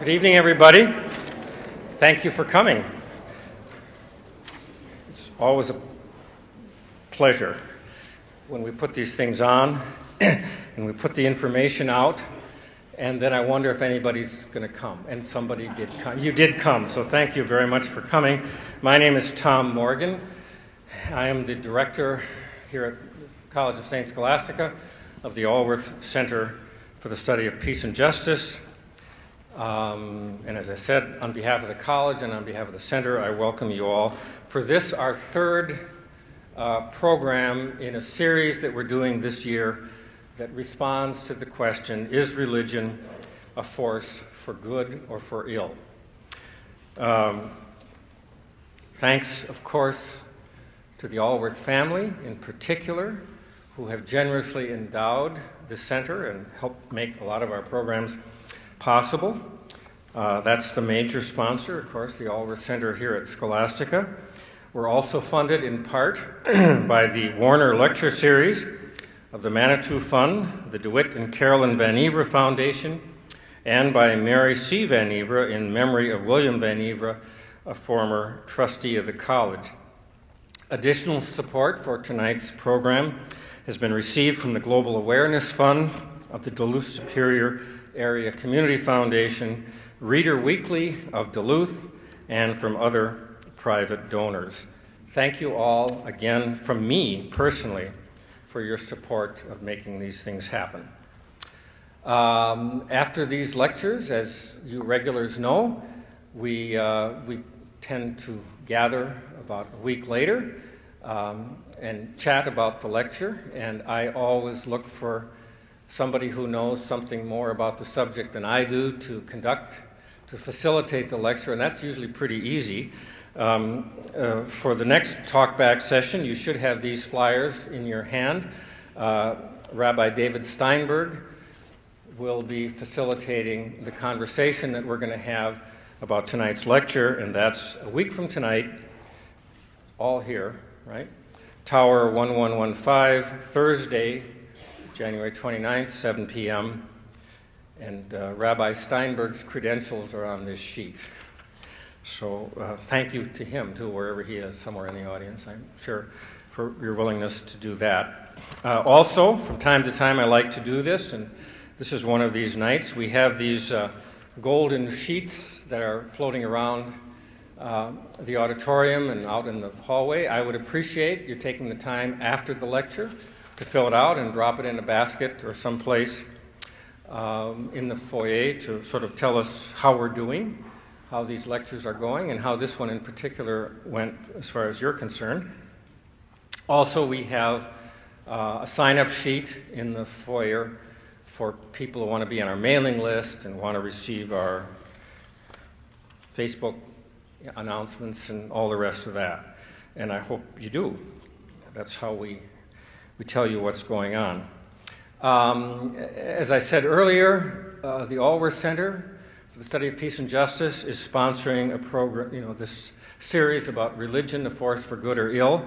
Good evening, everybody. Thank you for coming. It's always a pleasure when we put these things on and we put the information out, and then I wonder if anybody's going to come. And somebody did come. You did come, so thank you very much for coming. My name is Tom Morgan. I am the director here at the College of St. Scholastica of the Allworth Center for the Study of Peace and Justice. And as I said, on behalf of the college and on behalf of the center, I welcome you all for this, our third program in a series that we're doing this year that responds to the question, is religion a force for good or for ill? Thanks, of course, to the Allworth family in particular, who have generously endowed the center and helped make a lot of our programs possible. That's the major sponsor, of course, the Allworth Center here at Scholastica. We're also funded in part by the Warner Lecture Series of the Manitou Fund, the DeWitt and Carolyn Van Ivre Foundation, and by Mary C. Van Ivre in memory of William Van Ivre, a former trustee of the college. Additional support for tonight's program has been received from the Global Awareness Fund of the Duluth Superior Area Community Foundation, Reader Weekly of Duluth, and from other private donors. Thank you all again from me personally for your support of making these things happen. After these lectures, as you regulars know, we tend to gather about a week later and chat about the lecture, and I always look for somebody who knows something more about the subject than I do to facilitate the lecture, and that's usually pretty easy. For the next talkback session, you should have these flyers in your hand. Rabbi David Steinberg will be facilitating the conversation that we're going to have about tonight's lecture, and that's a week from tonight, all here, right? Tower 1115, Thursday, January 29th, 7 p.m., and Rabbi Steinberg's credentials are on this sheet. So thank you to him, too, wherever he is, somewhere in the audience, I'm sure, for your willingness to do that. Also, from time to time, I like to do this, and this is one of these nights. We have these golden sheets that are floating around the auditorium and out in the hallway. I would appreciate you taking the time after the lecture to fill it out and drop it in a basket or someplace in the foyer to sort of tell us how we're doing, how these lectures are going, and how this one in particular went as far as you're concerned. Also, we have a sign-up sheet in the foyer for people who want to be on our mailing list and want to receive our Facebook announcements and all the rest of that. And I hope you do. That's how we tell you what's going on. As I said earlier, the Allworth Center for the Study of Peace and Justice is sponsoring a program, this series about religion, a force for good or ill.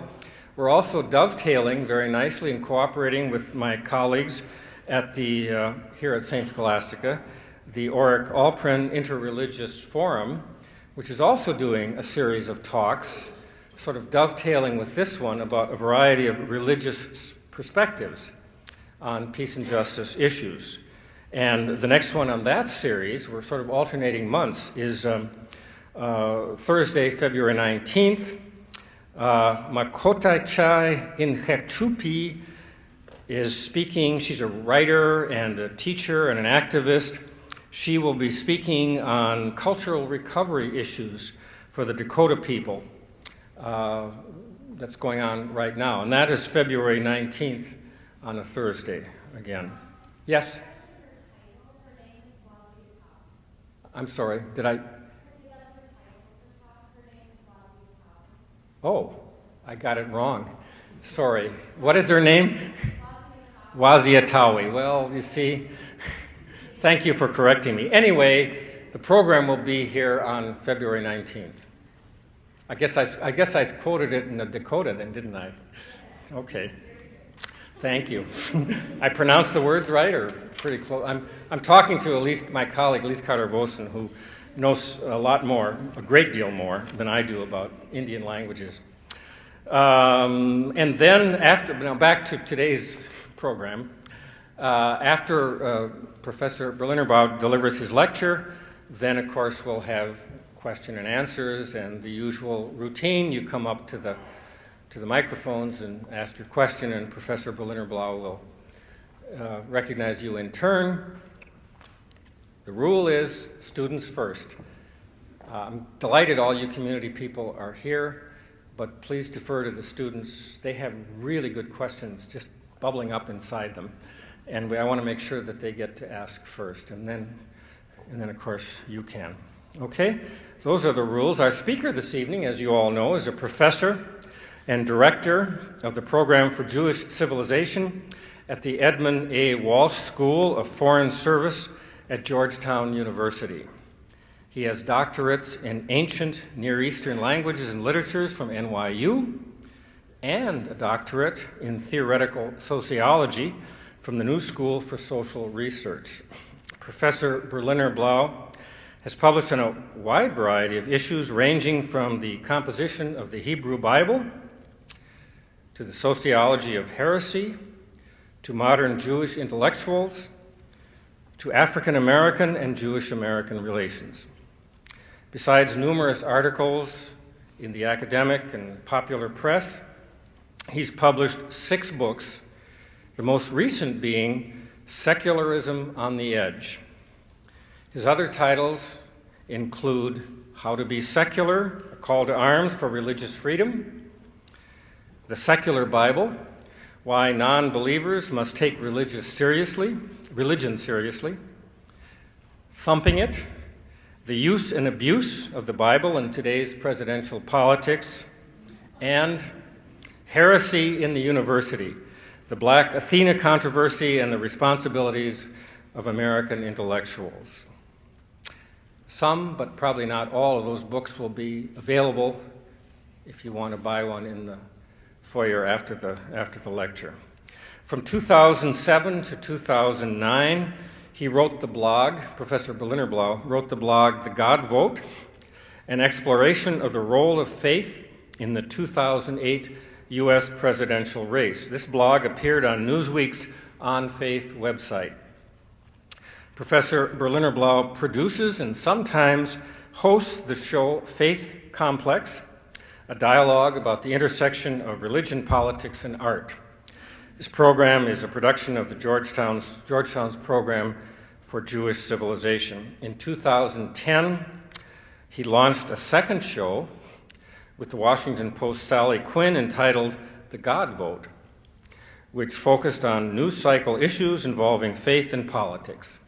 We're also dovetailing very nicely and cooperating with my colleagues at the here at St. Scholastica, the Oric Alprin Interreligious Forum, which is also doing a series of talks, sort of dovetailing with this one about a variety of religious perspectives on peace and justice issues. And the next one on that series, we're sort of alternating months, is Thursday, February 19th. Makotai Chai Inhechupi is speaking. She's a writer and a teacher and an activist. She will be speaking on cultural recovery issues for the Dakota people. That's going on right now. And that is February 19th on a Thursday again. Yes? I'm sorry, did I? Oh, I got it wrong. Sorry. What is her name? Waziatawi. Well, you see, thank you for correcting me. Anyway, the program will be here on February 19th. I guess I quoted it in the Dakota then, didn't I? Okay. Thank you. I pronounced the words right, or pretty close? I'm talking to my colleague, Elise Carter-Vossen, who knows a lot more, a great deal more, than I do about Indian languages. And then now back to today's program. After Professor Berlinerblau delivers his lecture, then of course we'll have question and answers and the usual routine. You come up to the microphones and ask your question, and Professor Berlinerblau will recognize you in turn. The rule is students first. I'm delighted all you community people are here, but please defer to the students. They have really good questions just bubbling up inside them, and I want to make sure that they get to ask first, and then of course you can. Okay, those are the rules. Our speaker this evening, as you all know, is a professor and director of the Program for Jewish Civilization at the Edmund A. Walsh School of Foreign Service at Georgetown University. He has doctorates in ancient Near Eastern languages and literatures from NYU and a doctorate in theoretical sociology from the New School for Social Research. Professor Berlinerblau has published on a wide variety of issues ranging from the composition of the Hebrew Bible to the sociology of heresy, to modern Jewish intellectuals, to African American and Jewish American relations. Besides numerous articles in the academic and popular press, he's published 6 books, the most recent being Secularism on the Edge. His other titles include How to Be Secular, A Call to Arms for Religious Freedom, The Secular Bible, Why Nonbelievers Must Take Religion Seriously, Thumping It, The Use and Abuse of the Bible in Today's Presidential Politics, and Heresy in the University, The Black Athena Controversy and the Responsibilities of American Intellectuals. Some, but probably not all, of those books will be available if you want to buy one in the foyer after the lecture. From 2007 to 2009, he wrote the blog, Professor Berlinerblau wrote the blog The God Vote, an exploration of the role of faith in the 2008 U.S. presidential race. This blog appeared on Newsweek's On Faith website. Professor Berlinerblau produces and sometimes hosts the show Faith Complex, a dialogue about the intersection of religion, politics, and art. This program is a production of the Georgetown's Program for Jewish Civilization. In 2010, he launched a second show with the Washington Post's Sally Quinn entitled The God Vote, which focused on news cycle issues involving faith and politics.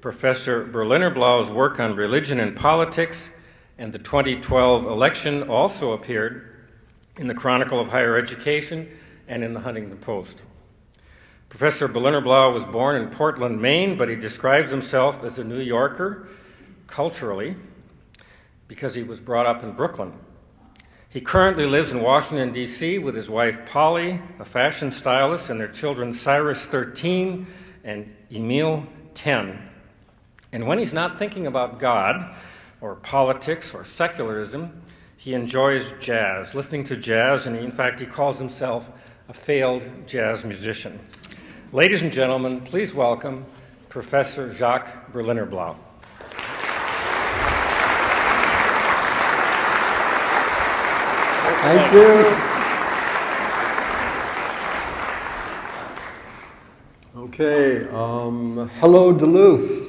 Professor Berlinerblau's work on religion and politics and the 2012 election also appeared in the Chronicle of Higher Education and in the Huntington Post. Professor Berlinerblau was born in Portland, Maine, but he describes himself as a New Yorker culturally because he was brought up in Brooklyn. He currently lives in Washington, D.C. with his wife Polly, a fashion stylist, and their children Cyrus, 13, and Emil, 10. And when he's not thinking about God or politics or secularism, he enjoys jazz, listening to jazz, and in fact he calls himself a failed jazz musician. Ladies and gentlemen, please welcome Professor Jacques Berlinerblau. Thank you. Okay, hello Duluth.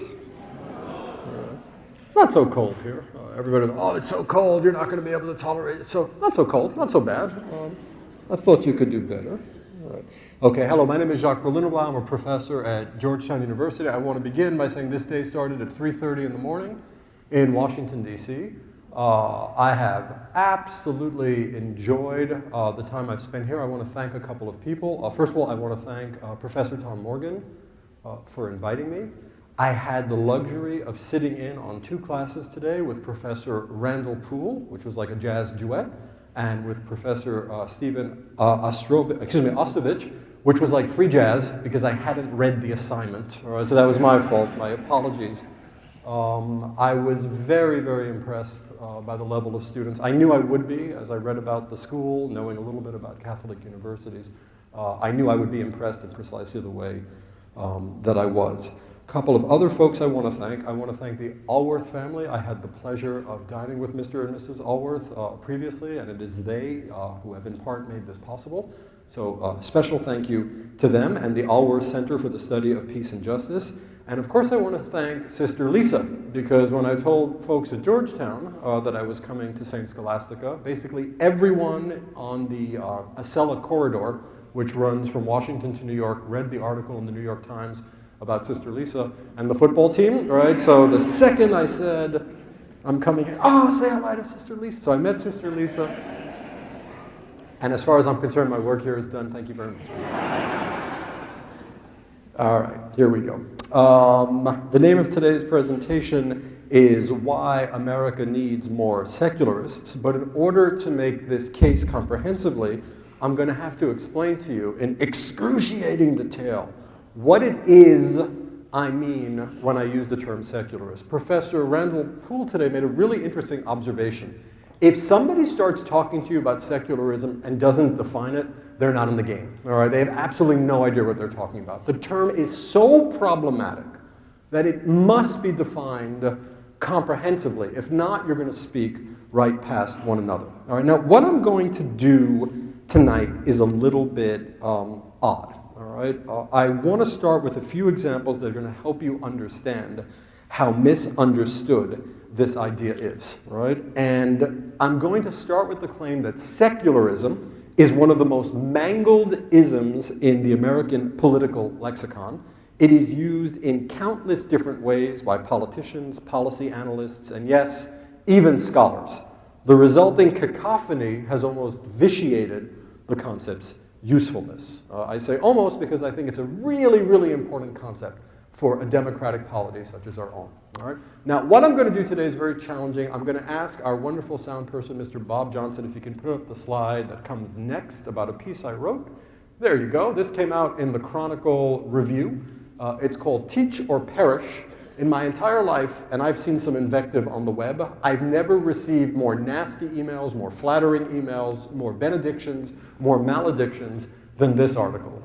It's not so cold here. Everybody, oh, it's so cold, you're not going to be able to tolerate it. So, not so cold, not so bad. I thought you could do better. All right. Okay, hello, my name is Jacques Berlinerblau. I'm a professor at Georgetown University. I want to begin by saying this day started at 3:30 in the morning in Washington, D.C. I have absolutely enjoyed the time I've spent here. I want to thank a couple of people. First of all, I want to thank Professor Tom Morgan for inviting me. I had the luxury of sitting in on 2 classes today with Professor Randall Poole, which was like a jazz duet, and with Professor Stephen Ostovich, which was like free jazz because I hadn't read the assignment. All right, so that was my fault. My apologies. I was very, very impressed by the level of students. I knew I would be, as I read about the school, knowing a little bit about Catholic universities. I knew I would be impressed in precisely the way that I was. A couple of other folks I want to thank. I want to thank the Allworth family. I had the pleasure of dining with Mr. and Mrs. Allworth previously, and it is they who have in part made this possible. So special thank you to them and the Allworth Center for the Study of Peace and Justice. And of course I want to thank Sister Lisa, because when I told folks at Georgetown that I was coming to St. Scholastica, basically everyone on the Acela corridor, which runs from Washington to New York, read the article in the New York Times about Sister Lisa and the football team, right? So the second I said, I'm coming here, oh, say hi to Sister Lisa. So I met Sister Lisa. And as far as I'm concerned, my work here is done. Thank you very much. All right, here we go. The name of today's presentation is Why America Needs More Secularists. But in order to make this case comprehensively, I'm going to have to explain to you in excruciating detail what it is I mean when I use the term secularist. Professor Randall Poole today made a really interesting observation. If somebody starts talking to you about secularism and doesn't define it, they're not in the game. All right? They have absolutely no idea what they're talking about. The term is so problematic that it must be defined comprehensively. If not, you're going to speak right past one another. All right? Now, what I'm going to do tonight is a little bit odd. All right? I want to start with a few examples that are going to help you understand how misunderstood this idea is, right? And I'm going to start with the claim that secularism is one of the most mangled isms in the American political lexicon. It is used in countless different ways by politicians, policy analysts, and yes, even scholars. The resulting cacophony has almost vitiated the concept's usefulness. I say almost because I think it's a really, really important concept for a democratic polity such as our own. All right? Now, what I'm going to do today is very challenging. I'm going to ask our wonderful sound person, Mr. Bob Johnson, if you can put up the slide that comes next about a piece I wrote. There you go. This came out in the Chronicle Review. It's called Teach or Perish. In my entire life, and I've seen some invective on the web, I've never received more nasty emails, more flattering emails, more benedictions, more maledictions than this article.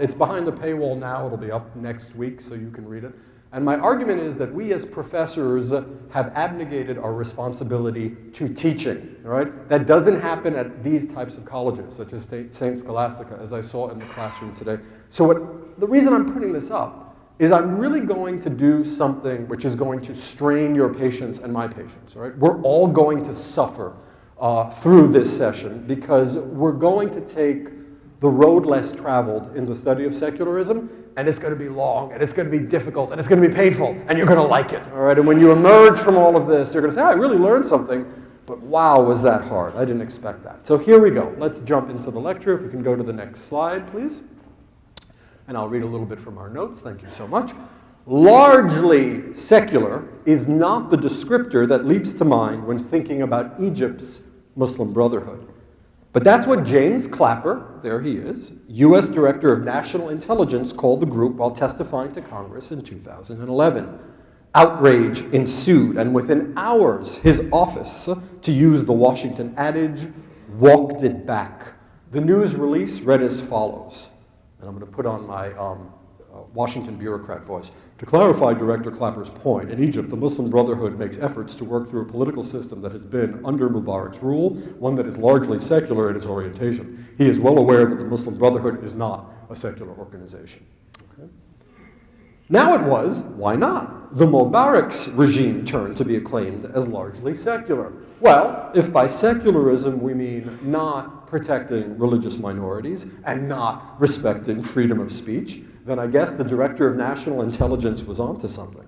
It's behind the paywall now. It'll be up next week so you can read it. And my argument is that we as professors have abnegated our responsibility to teaching. All right? That doesn't happen at these types of colleges, such as St. Scholastica, as I saw in the classroom today. So the reason I'm putting this up is I'm really going to do something which is going to strain your patience and my patience. All right? We're all going to suffer through this session because we're going to take the road less traveled in the study of secularism, and it's going to be long, and it's going to be difficult, and it's going to be painful, and you're going to like it. All right? And when you emerge from all of this, you're going to say, I really learned something, but wow, was that hard. I didn't expect that. So here we go. Let's jump into the lecture. If we can go to the next slide, please. And I'll read a little bit from our notes. Thank you so much. Largely secular is not the descriptor that leaps to mind when thinking about Egypt's Muslim Brotherhood. But that's what James Clapper, there he is, U.S. Director of National Intelligence, called the group while testifying to Congress in 2011. Outrage ensued, and within hours, his office, to use the Washington adage, walked it back. The news release read as follows. And I'm going to put on my Washington bureaucrat voice. To clarify Director Clapper's point, in Egypt, the Muslim Brotherhood makes efforts to work through a political system that has been under Mubarak's rule, one that is largely secular in its orientation. He is well aware that the Muslim Brotherhood is not a secular organization. Okay. Now it was, why not? The Mubarak's regime turned to be acclaimed as largely secular. Well, if by secularism we mean not protecting religious minorities and not respecting freedom of speech, then I guess the Director of National Intelligence was onto something.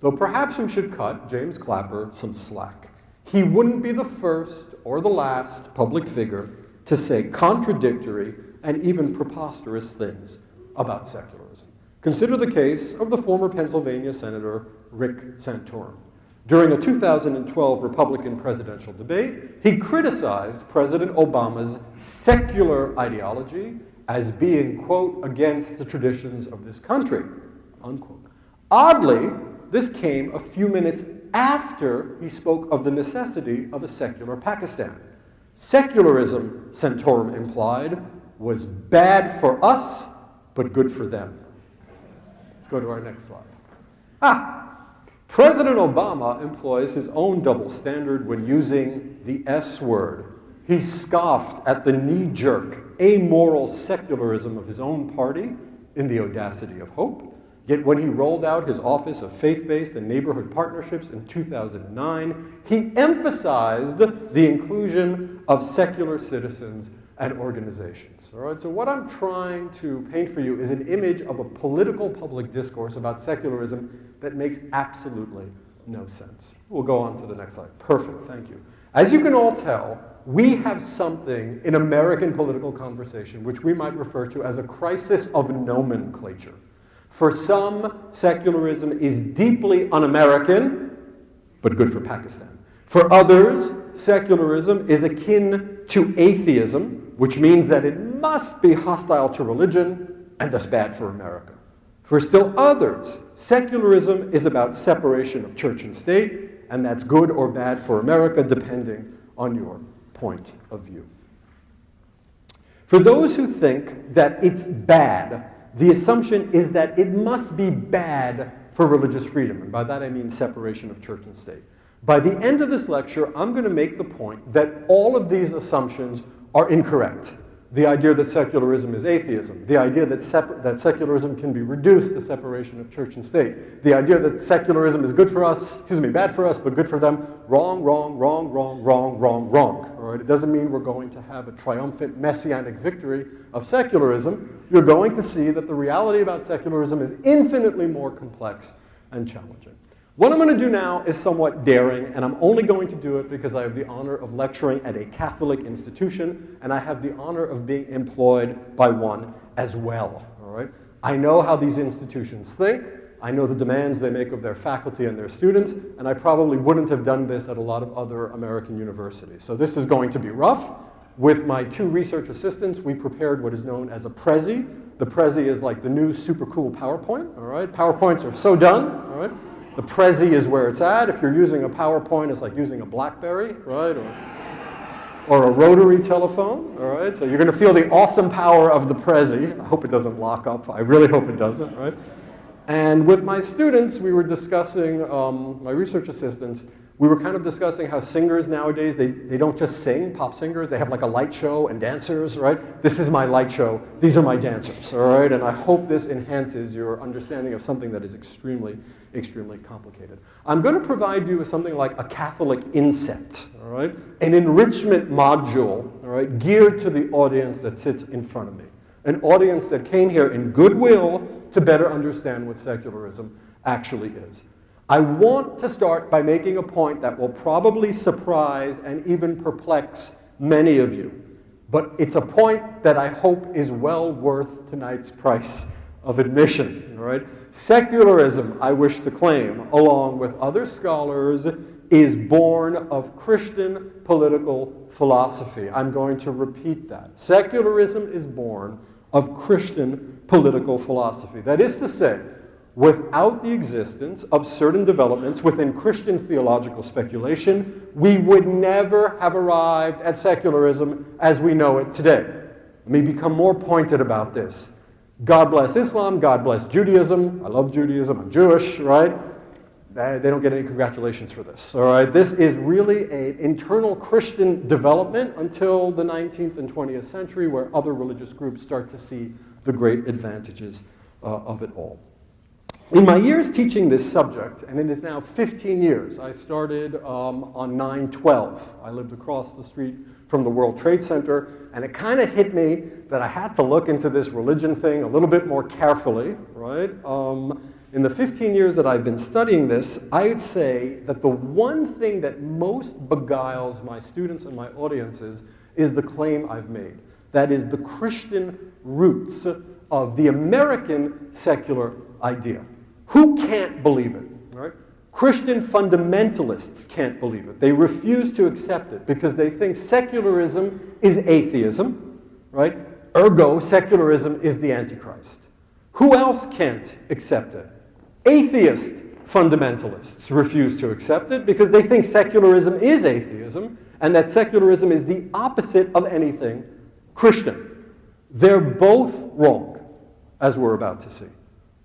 Though perhaps we should cut James Clapper some slack. He wouldn't be the first or the last public figure to say contradictory and even preposterous things about secularism. Consider the case of the former Pennsylvania Senator Rick Santorum. During a 2012 Republican presidential debate, he criticized President Obama's secular ideology as being, quote, against the traditions of this country, unquote. Oddly, this came a few minutes after he spoke of the necessity of a secular Pakistan. Secularism, Santorum implied, was bad for us, but good for them. Let's go to our next slide. President Obama employs his own double standard when using the S word. He scoffed at the knee-jerk, amoral secularism of his own party in the audacity of hope. Yet when he rolled out his Office of Faith-Based and Neighborhood Partnerships in 2009, he emphasized the inclusion of secular citizens and organizations. All right? So what I'm trying to paint for you is an image of a political public discourse about secularism that makes absolutely no sense. We'll go on to the next slide. Perfect, thank you. As you can all tell, we have something in American political conversation which we might refer to as a crisis of nomenclature. For some, secularism is deeply un-American, but good for Pakistan. For others, secularism is akin to atheism, which means that it must be hostile to religion and thus bad for America. For still others, secularism is about separation of church and state, and that's good or bad for America, depending on your point of view. For those who think that it's bad, the assumption is that it must be bad for religious freedom, and by that I mean separation of church and state. By the end of this lecture, I'm going to make the point that all of these assumptions are incorrect. The idea that secularism is atheism, the idea that secularism can be reduced to separation of church and state, the idea that secularism is good for us, bad for us, but good for them, wrong, wrong, wrong, wrong, wrong, wrong, wrong. All right? It doesn't mean we're going to have a triumphant messianic victory of secularism. You're going to see that the reality about secularism is infinitely more complex and challenging. What I'm going to do now is somewhat daring, and I'm only going to do it because I have the honor of lecturing at a Catholic institution, and I have the honor of being employed by one as well. All right? I know how these institutions think. I know the demands they make of their faculty and their students, and I probably wouldn't have done this at a lot of other American universities. So this is going to be rough. With my two research assistants, we prepared what is known as a Prezi. The Prezi is like the new super cool PowerPoint. All right? PowerPoints are so done. All right? The Prezi is where it's at. If you're using a PowerPoint, it's like using a BlackBerry, right? Or a rotary telephone, all right? So you're going to feel the awesome power of the Prezi. I hope it doesn't lock up. I really hope it doesn't, right? And with my students, we were discussing, my research assistants, we were kind of discussing how singers nowadays, they don't just sing, pop singers, they have like a light show and dancers, right? This is my light show, these are my dancers, all right? And I hope this enhances your understanding of something that is extremely, extremely complicated. I'm going to provide you with something like a Catholic inset, all right? An enrichment module, all right, geared to the audience that sits in front of me. An audience that came here in goodwill to better understand what secularism actually is. I want to start by making a point that will probably surprise and even perplex many of you. But it's a point that I hope is well worth tonight's price of admission. All right? Secularism, I wish to claim, along with other scholars, is born of Christian political philosophy. I'm going to repeat that. Secularism is born of Christian political philosophy. That is to say, without the existence of certain developments within Christian theological speculation, we would never have arrived at secularism as we know it today. Let me become more pointed about this. God bless Islam, God bless Judaism. I love Judaism, I'm Jewish, right? They don't get any congratulations for this, all right? This is really an internal Christian development until the 19th and 20th century, where other religious groups start to see the great advantages of it all. In my years teaching this subject, and it is now 15 years, I started on 9/12. I lived across the street from the World Trade Center, and it kind of hit me that I had to look into this religion thing a little bit more carefully, right? In the 15 years that I've been studying this, I would say that the one thing that most beguiles my students and my audiences is the claim I've made. That is the Christian roots of the American secular idea. Who can't believe it, right? Christian fundamentalists can't believe it. They refuse to accept it because they think secularism is atheism, right? Ergo, secularism is the Antichrist. Who else can't accept it? Atheist fundamentalists refuse to accept it because they think secularism is atheism and that secularism is the opposite of anything Christian. They're both wrong, as we're about to see.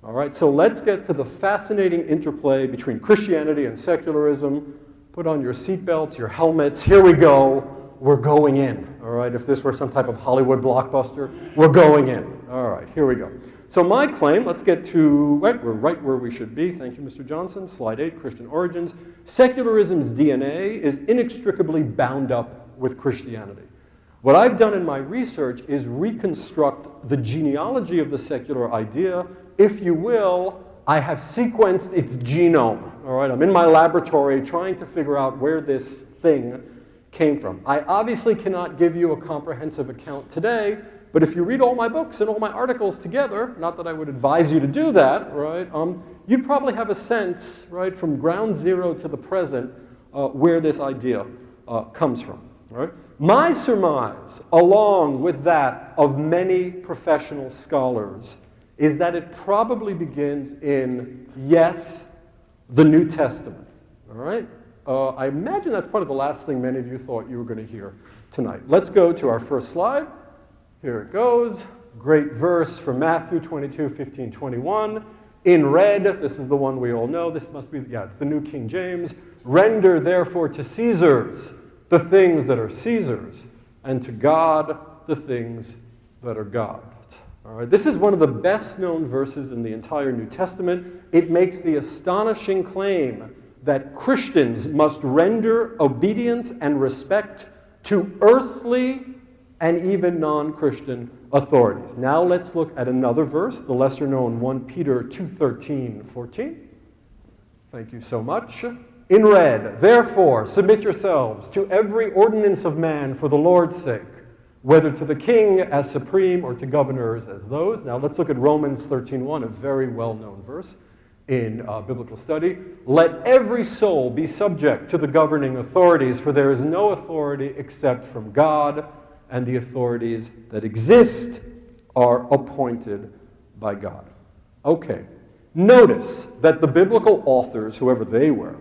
All right, so let's get to the fascinating interplay between Christianity and secularism. Put on your seatbelts, your helmets. Here we go. We're going in. All right, if this were some type of Hollywood blockbuster, we're going in. All right, here we go. So my claim, let's get to, we're right where we should be. Thank you, Mr. Johnson. Slide 8, Christian origins. Secularism's DNA is inextricably bound up with Christianity. What I've done in my research is reconstruct the genealogy of the secular idea. If you will, I have sequenced its genome. All right, I'm in my laboratory trying to figure out where this thing came from. I obviously cannot give you a comprehensive account today, but if you read all my books and all my articles together, not that I would advise you to do that, right, you'd probably have a sense, right, from ground zero to the present, where this idea comes from, right? My surmise, along with that of many professional scholars, is that it probably begins in, yes, the New Testament, all right? I imagine that's probably the last thing many of you thought you were going to hear tonight. Let's go to our first slide. Here it goes. Great verse from Matthew 22, 15, 21. In red, this is the one we all know. This must be, yeah, it's the New King James. Render therefore to Caesar's the things that are Caesar's, and to God the things that are God's. All right, this is one of the best-known verses in the entire New Testament. It makes the astonishing claim that Christians must render obedience and respect to earthly and even non-Christian authorities. Now let's look at another verse, the lesser-known 1 Peter 2:13, 14. Thank you so much. In red, therefore, submit yourselves to every ordinance of man for the Lord's sake, whether to the king as supreme or to governors as those. Now let's look at Romans 13:1, a very well-known verse in biblical study. Let every soul be subject to the governing authorities, for there is no authority except from God, and the authorities that exist are appointed by God. Okay, notice that the biblical authors, whoever they were,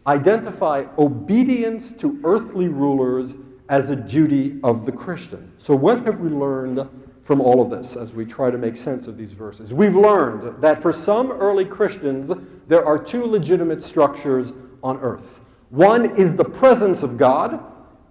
identify obedience to earthly rulers as a duty of the Christian. So what have we learned from all of this as we try to make sense of these verses? We've learned that for some early Christians, there are two legitimate structures on earth. One is the presence of God,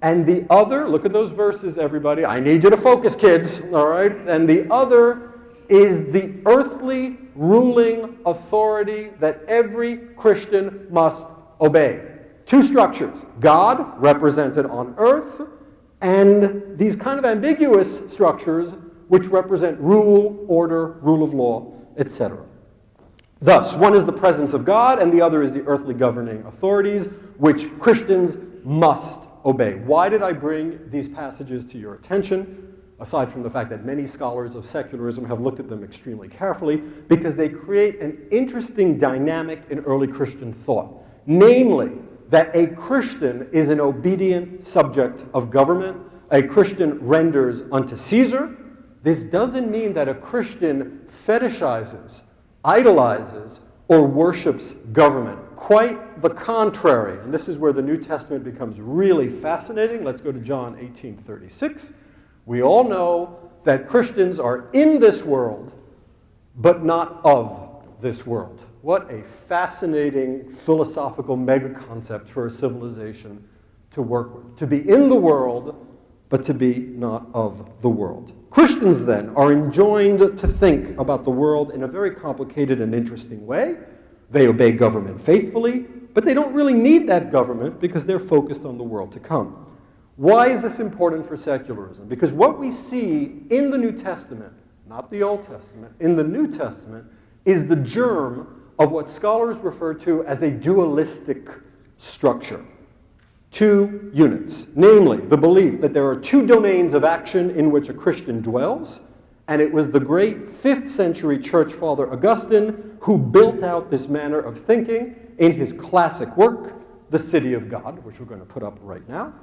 and the other, look at those verses, everybody. I need you to focus, kids, all right? And the other is the earthly ruling authority that every Christian must obey. Two structures, God, represented on earth, and these kind of ambiguous structures which represent rule, order, rule of law, etc. Thus, one is the presence of God, and the other is the earthly governing authorities, which Christians must obey. Why did I bring these passages to your attention? Aside from the fact that many scholars of secularism have looked at them extremely carefully, because they create an interesting dynamic in early Christian thought. Namely, that a Christian is an obedient subject of government. A Christian renders unto Caesar. This doesn't mean that a Christian fetishizes, idolizes, or worships government. Quite the contrary. And this is where the New Testament becomes really fascinating. Let's go to John 18:36. We all know that Christians are in this world, but not of this world. What a fascinating philosophical mega-concept for a civilization to work with. To be in the world, but to be not of the world. Christians, then, are enjoined to think about the world in a very complicated and interesting way. They obey government faithfully, but they don't really need that government because they're focused on the world to come. Why is this important for secularism? Because what we see in the New Testament, not the Old Testament, in the New Testament, is the germ of what scholars refer to as a dualistic structure. Two units, namely the belief that there are two domains of action in which a Christian dwells, And it was the great 5th century church father Augustine who built out this manner of thinking in his classic work, The City of God, which we're going to put up right now.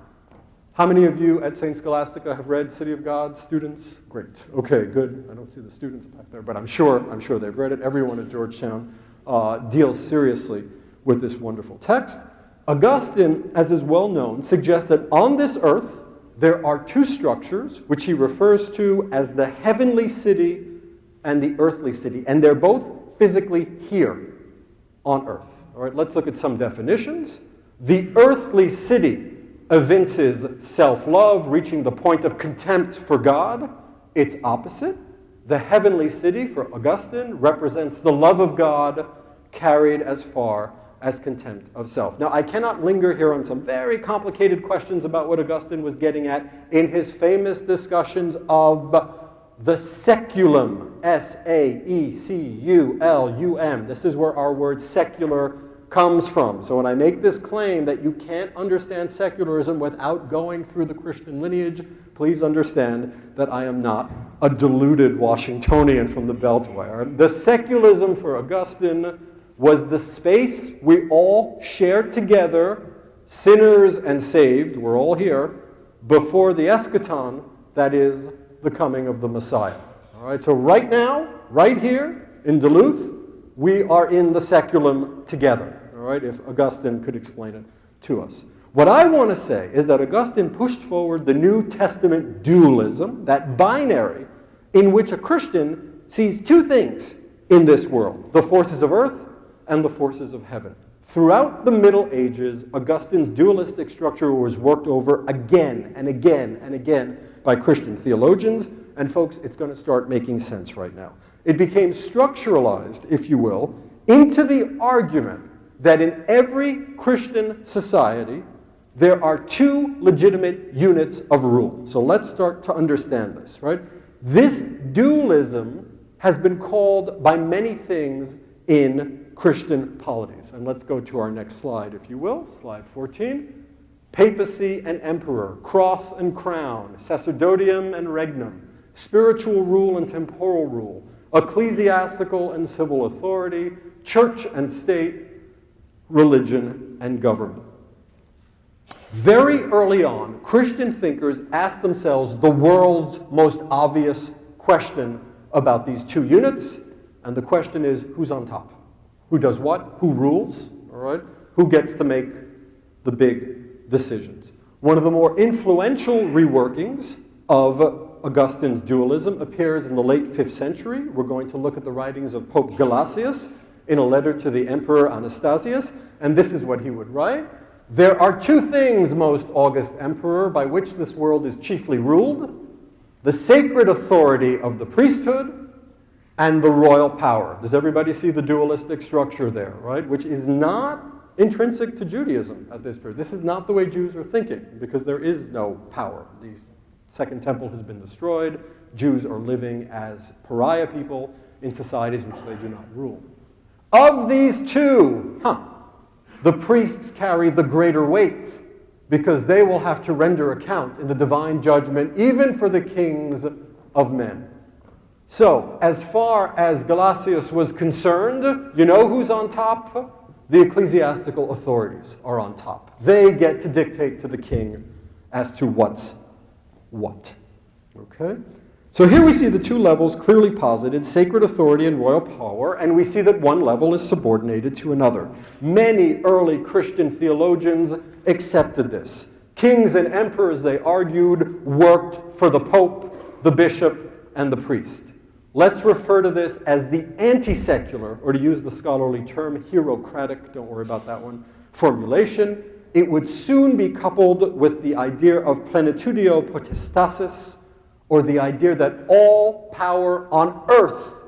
How many of you at St. Scholastica have read City of God? Students? Great. Okay, good. I don't see the students back there, but I'm sure they've read it. Everyone at Georgetown deals seriously with this wonderful text. Augustine, as is well known, suggests that on this earth there are two structures which he refers to as the heavenly city and the earthly city, and they're both physically here on earth. All right, let's look at some definitions. The earthly city evinces self-love, reaching the point of contempt for God. Its opposite, the heavenly city, for Augustine, represents the love of God carried as far as contempt of self. Now, I cannot linger here on some very complicated questions about what Augustine was getting at in his famous discussions of the Seculum, S-A-E-C-U-L-U-M. This is where our word secular comes from. So when I make this claim that you can't understand secularism without going through the Christian lineage, please understand that I am not a deluded Washingtonian from the Beltway. The secularism for Augustine was the space we all shared together, sinners and saved, we're all here, before the eschaton, that is, the coming of the Messiah. All right, so right now, right here in Duluth, we are in the seculum together. All right, if Augustine could explain it to us. What I want to say is that Augustine pushed forward the New Testament dualism, that binary, in which a Christian sees two things in this world, the forces of earth and the forces of heaven. Throughout the Middle Ages, Augustine's dualistic structure was worked over again and again and again by Christian theologians, and folks, it's going to start making sense right now. It became structuralized, if you will, into the argument that in every Christian society, there are two legitimate units of rule. So let's start to understand this, right? This dualism has been called by many things in Christian polities. And let's go to our next slide, if you will, slide 14. Papacy and emperor, cross and crown, sacerdotium and regnum, spiritual rule and temporal rule, ecclesiastical and civil authority, church and state, religion and government. Very early on, Christian thinkers asked themselves the world's most obvious question about these two units, and the question is, who's on top? Who does what? Who rules? All right? Who gets to make the big decisions? One of the more influential reworkings of Augustine's dualism appears in the late 5th century. We're going to look at the writings of Pope Gelasius in a letter to the Emperor Anastasius, and this is what he would write. There are two things, most august emperor, by which this world is chiefly ruled: the sacred authority of the priesthood and the royal power. Does everybody see the dualistic structure there, right? Which is not intrinsic to Judaism at this period. This is not the way Jews are thinking, because there is no power. The Second Temple has been destroyed. Jews are living as pariah people in societies which they do not rule. Of these two, the priests carry the greater weight, because they will have to render account in the divine judgment, even for the kings of men. So, as far as Gelasius was concerned, you know who's on top? The ecclesiastical authorities are on top. They get to dictate to the king as to what's what. Okay? So here we see the two levels clearly posited, sacred authority and royal power, and we see that one level is subordinated to another. Many early Christian theologians accepted this. Kings and emperors, they argued, worked for the pope, the bishop, and the priest. Let's refer to this as the anti-secular, or to use the scholarly term, hierocratic, don't worry about that one, formulation. It would soon be coupled with the idea of plenitudio potestatis, or the idea that all power on earth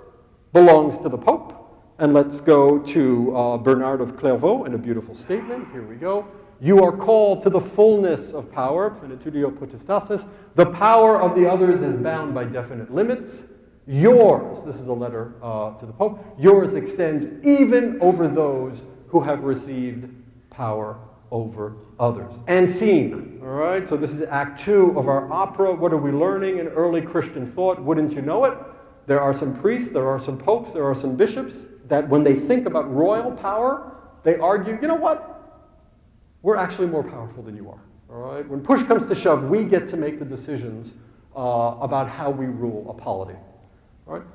belongs to the Pope. And let's go to Bernard of Clairvaux in a beautiful statement. Here we go. You are called to the fullness of power, plenitudio potestatis. The power of the others is bound by definite limits. Yours, this is a letter to the Pope, yours extends even over those who have received power over others. And scene, all right? So this is Act 2 of our opera. What are we learning in early Christian thought? Wouldn't you know it? There are some priests, there are some popes, there are some bishops that when they think about royal power, they argue, you know what? We're actually more powerful than you are, all right? When push comes to shove, we get to make the decisions about how we rule a polity, all right?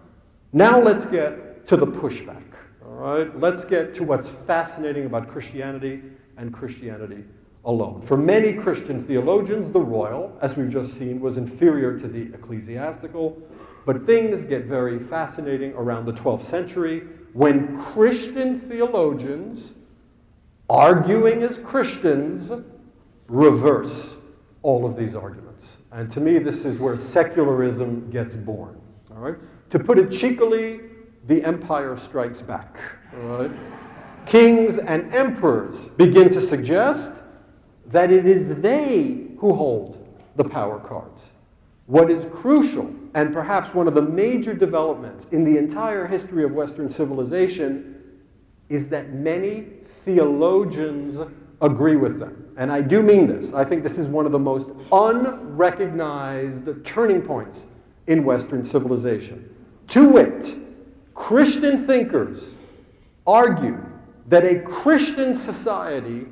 Now let's get to the pushback, all right? Let's get to what's fascinating about Christianity and Christianity alone. For many Christian theologians, the royal, as we've just seen, was inferior to the ecclesiastical, but things get very fascinating around the 12th century when Christian theologians, arguing as Christians, reverse all of these arguments. And to me, this is where secularism gets born, all right? To put it cheekily, the empire strikes back, all right? Kings and emperors begin to suggest that it is they who hold the power cards. What is crucial, and perhaps one of the major developments in the entire history of Western civilization, is that many theologians agree with them. And I do mean this. I think this is one of the most unrecognized turning points in Western civilization. To wit, Christian thinkers argue that a Christian society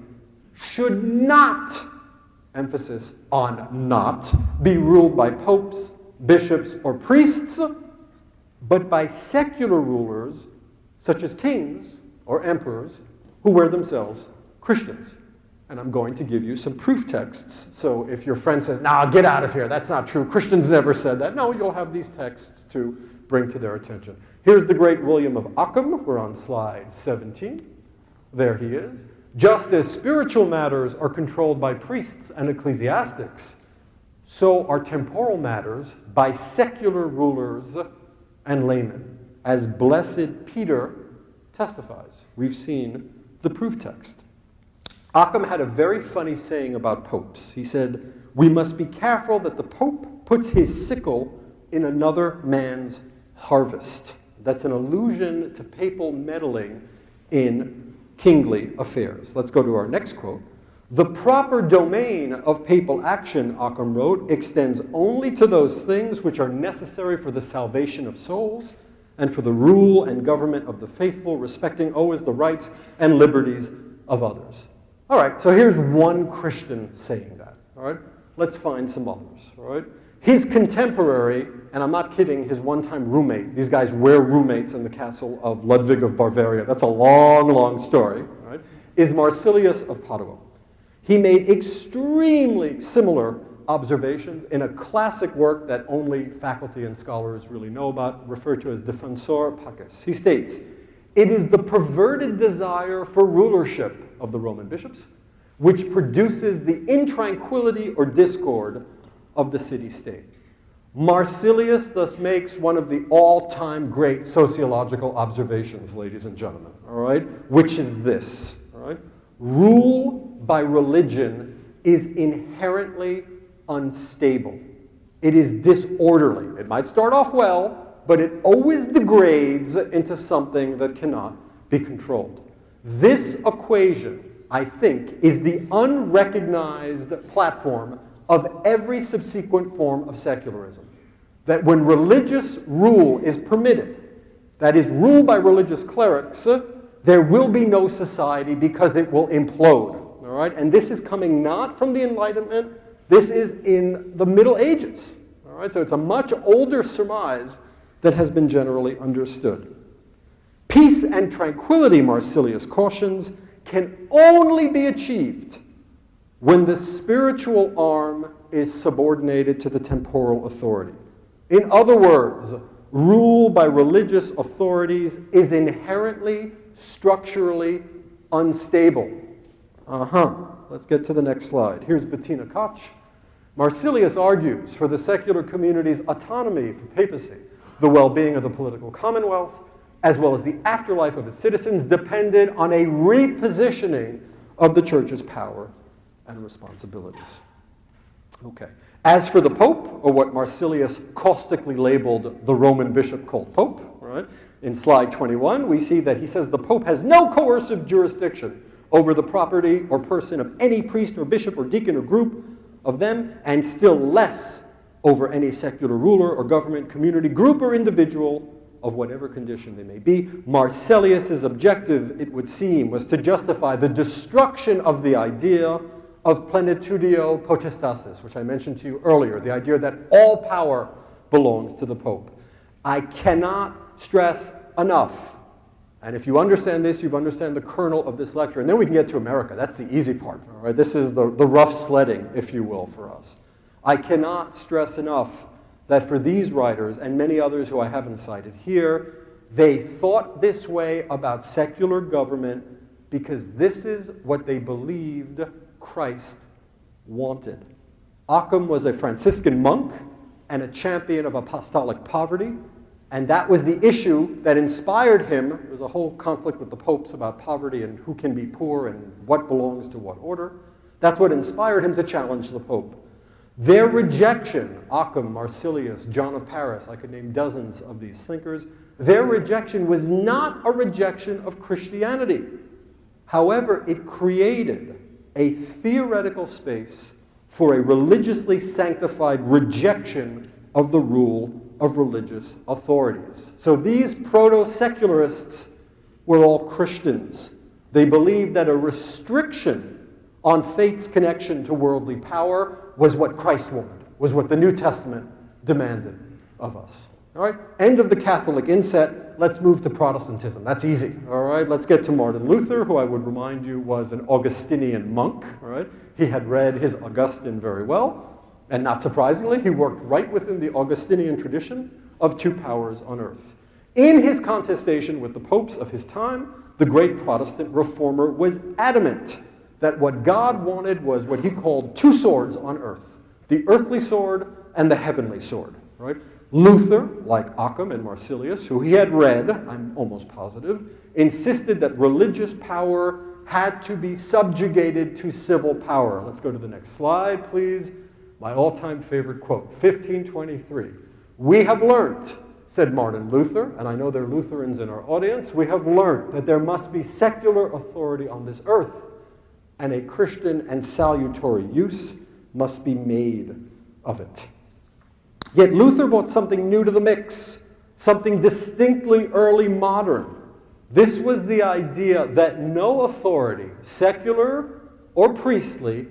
should not, emphasis on not, be ruled by popes, bishops, or priests, but by secular rulers such as kings or emperors who were themselves Christians. And I'm going to give you some proof texts. So if your friend says, "Nah, get out of here, that's not true, Christians never said that," no, you'll have these texts to bring to their attention. Here's the great William of Ockham. We're on slide 17. There he is. Just as spiritual matters are controlled by priests and ecclesiastics, so are temporal matters by secular rulers and laymen, as Blessed Peter testifies. We've seen the proof text. Ockham had a very funny saying about popes. He said, "We must be careful that the pope puts his sickle in another man's harvest." That's an allusion to papal meddling in kingly affairs. Let's go to our next quote. "The proper domain of papal action," Ockham wrote, "extends only to those things which are necessary for the salvation of souls and for the rule and government of the faithful, respecting always the rights and liberties of others." All right, so here's one Christian saying that, all right? Let's find some others, all right? His contemporary, and I'm not kidding, his one-time roommate, these guys were roommates in the castle of Ludwig of Bavaria, that's a long, long story, all right, is Marsilius of Padua. He made extremely similar observations in a classic work that only faculty and scholars really know about, referred to as Defensor Pacis. He states, "It is the perverted desire for rulership of the Roman bishops which produces the intranquility or discord of the city-state." Marsilius thus makes one of the all-time great sociological observations, ladies and gentlemen, all right, which is this, all right? Rule by religion is inherently unstable. It is disorderly. It might start off well, but it always degrades into something that cannot be controlled. This equation, I think, is the unrecognized platform of every subsequent form of secularism. That when religious rule is permitted, that is, rule by religious clerics, there will be no society because it will implode. All right? And this is coming not from the Enlightenment, this is in the Middle Ages. All right? So it's a much older surmise that has been generally understood. Peace and tranquility, Marsilius cautions, can only be achieved when the spiritual arm is subordinated to the temporal authority. In other words, rule by religious authorities is inherently, structurally unstable. Let's get to the next slide. Here's Bettina Koch. Marsilius argues for the secular community's autonomy for papacy. The well-being of the political commonwealth, as well as the afterlife of its citizens, depended on a repositioning of the church's power and responsibilities. Okay. As for the Pope, or what Marsilius caustically labeled the Roman bishop called Pope, right? In slide 21, we see that he says the Pope has no coercive jurisdiction over the property or person of any priest or bishop or deacon or group of them, and still less over any secular ruler or government, community, group, or individual of whatever condition they may be. Marsilius's objective, it would seem, was to justify the destruction of the idea of plenitudio potestatis, which I mentioned to you earlier, the idea that all power belongs to the Pope. I cannot stress enough, and if you understand this, you understand the kernel of this lecture, and then we can get to America. That's the easy part, all right? This is the rough sledding, if you will, for us. I cannot stress enough that for these writers, and many others who I haven't cited here, they thought this way about secular government because this is what they believed Christ wanted. Occam was a Franciscan monk and a champion of apostolic poverty, and that was the issue that inspired him. There was a whole conflict with the popes about poverty and who can be poor and what belongs to what order. That's what inspired him to challenge the Pope. Their rejection, Occam, Marsilius, John of Paris, I could name dozens of these thinkers, their rejection was not a rejection of Christianity. However, it created a theoretical space for a religiously sanctified rejection of the rule of religious authorities. So these proto-secularists were all Christians. They believed that a restriction on faith's connection to worldly power was what Christ wanted, was what the New Testament demanded of us. All right, end of the Catholic inset. Let's move to Protestantism. That's easy. All right, let's get to Martin Luther, who I would remind you was an Augustinian monk. All right, he had read his Augustine very well, and not surprisingly, he worked right within the Augustinian tradition of two powers on earth. In his contestation with the popes of his time, the great Protestant reformer was adamant that what God wanted was what he called two swords on earth, the earthly sword and the heavenly sword. Right? Luther, like Occam and Marsilius, who he had read, I'm almost positive, insisted that religious power had to be subjugated to civil power. Let's go to the next slide, please. My all-time favorite quote, 1523. "We have learnt," said Martin Luther, and I know there are Lutherans in our audience, "we have learnt that there must be secular authority on this earth, and a Christian and salutary use must be made of it." Yet Luther brought something new to the mix, something distinctly early modern. This was the idea that no authority, secular or priestly,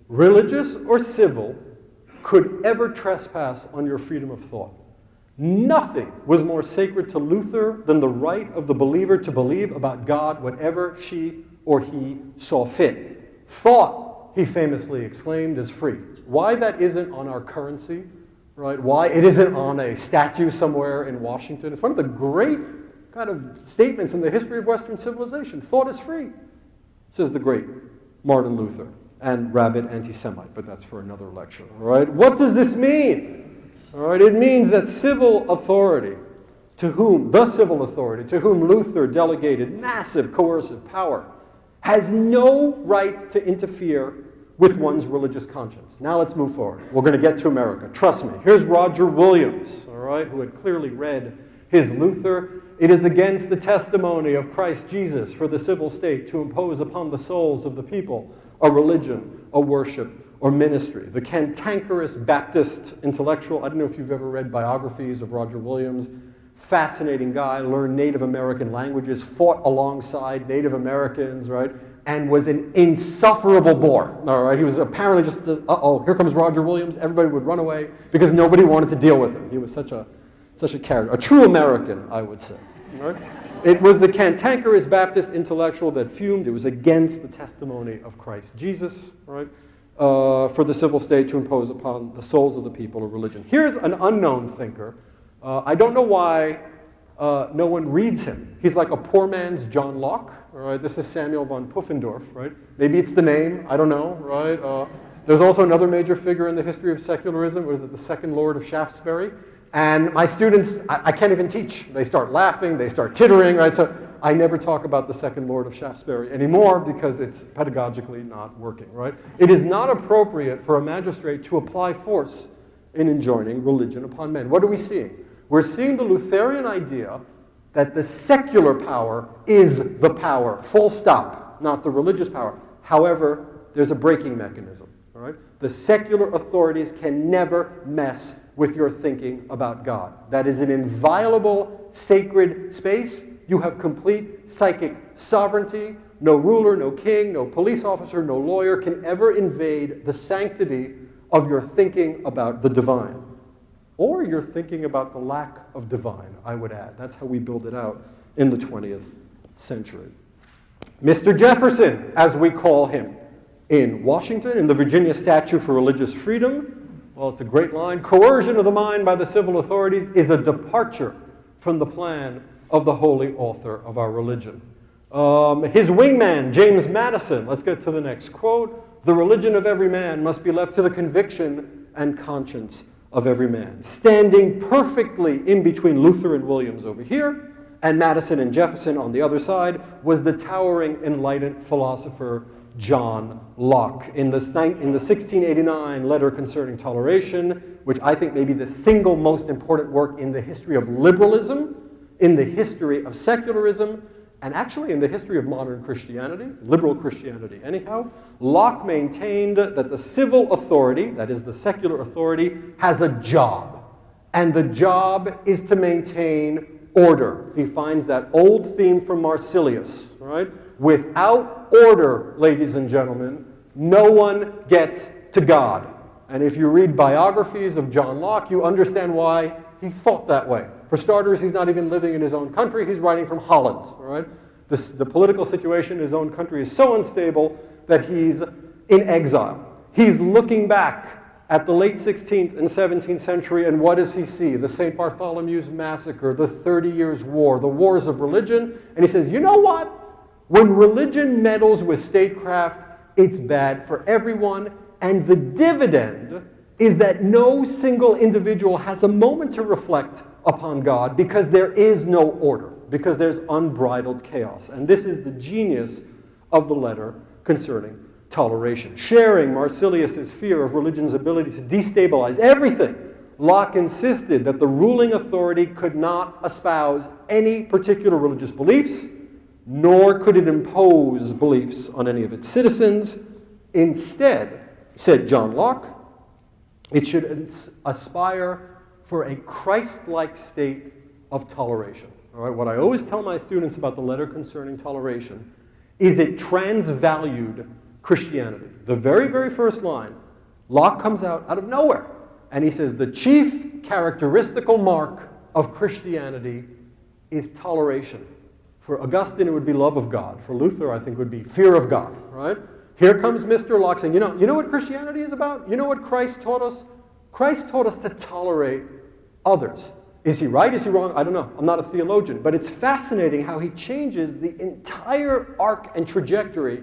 religious or civil, could ever trespass on your freedom of thought. Nothing was more sacred to Luther than the right of the believer to believe about God whatever she or he saw fit. Thought, he famously exclaimed, is free. Why that isn't on our currency, right? Why it isn't on a statue somewhere in Washington. It's one of the great kind of statements in the history of Western civilization. Thought is free, says the great Martin Luther, and rabid anti-Semite, but that's for another lecture, all right? What does this mean? All right, it means that civil authority, to whom Luther delegated massive coercive power, has no right to interfere with one's religious conscience. Now let's move forward. We're going to get to America. Trust me. Here's Roger Williams, all right, who had clearly read his Luther. "It is against the testimony of Christ Jesus for the civil state to impose upon the souls of the people a religion, a worship, or ministry." The cantankerous Baptist intellectual, I don't know if you've ever read biographies of Roger Williams, fascinating guy, learned Native American languages, fought alongside Native Americans, right, and was an insufferable bore, all right? He was apparently just, here comes Roger Williams. Everybody would run away because nobody wanted to deal with him. He was such a character, a true American, I would say, all right? It was the cantankerous Baptist intellectual that fumed. It was against the testimony of Christ Jesus, right, for the civil state to impose upon the souls of the people a religion. Here's an unknown thinker. I don't know why no one reads him. He's like a poor man's John Locke, all right? This is Samuel von Pufendorf, right? Maybe it's the name, I don't know, right? There's also another major figure in the history of secularism. Was it the second Lord of Shaftesbury? And my students, I can't even teach. They start laughing, they start tittering, right? So I never talk about the second Lord of Shaftesbury anymore because it's pedagogically not working, right? It is not appropriate for a magistrate to apply force in enjoining religion upon men. What are we seeing? We're seeing the Lutheran idea that the secular power is the power, full stop. not the religious power. However, there's a braking mechanism. All right? The secular authorities can never mess with your thinking about God. That is an inviolable, sacred space. You have complete psychic sovereignty. No ruler, no king, no police officer, no lawyer can ever invade the sanctity of your thinking about the divine. Or your thinking about the lack of divine, I would add. That's how we build it out in the 20th century. Mr. Jefferson, as we call him, in Washington, in the Virginia Statute for Religious Freedom, well, it's a great line. Coercion of the mind by the civil authorities is a departure from the plan of the holy author of our religion. His wingman, James Madison, let's get to the next quote. The religion of every man must be left to the conviction and conscience of every man. Standing perfectly in between Luther and Williams over here, and Madison and Jefferson on the other side, was the towering enlightened philosopher John Locke. In the 1689 letter concerning toleration, which I think may be the single most important work in the history of liberalism, in the history of secularism, and actually in the history of modern Christianity, liberal Christianity anyhow, Locke maintained that the civil authority, that is the secular authority, has a job. And the job is to maintain order. He finds that old theme from Marsilius, right? Without order, ladies and gentlemen, no one gets to God. And if you read biographies of John Locke, you understand why he thought that way. For starters, he's not even living in his own country. He's writing from Holland. All right? The political situation in his own country is so unstable that he's in exile. He's looking back at the late 16th and 17th century, and what does he see? The St. Bartholomew's Massacre, the 30 Years' War, the wars of religion. And he says, you know what? When religion meddles with statecraft, it's bad for everyone, and the dividend is that no single individual has a moment to reflect upon God because there is no order, because there's unbridled chaos. And this is the genius of the letter concerning toleration. Sharing Marsilius' fear of religion's ability to destabilize everything, Locke insisted that the ruling authority could not espouse any particular religious beliefs, nor could it impose beliefs on any of its citizens. Instead, said John Locke, it should aspire for a Christ-like state of toleration. All right, what I always tell my students about the letter concerning toleration is it transvalued Christianity. The very, very first line, Locke comes out of nowhere, and he says, the chief characteristical mark of Christianity is toleration. For Augustine, it would be love of God. For Luther, I think, it would be fear of God, right? Here comes Mr. Locke saying, you know what Christianity is about? You know what Christ taught us? Christ taught us to tolerate others. Is he right? Is he wrong? I don't know. I'm not a theologian. But it's fascinating how he changes the entire arc and trajectory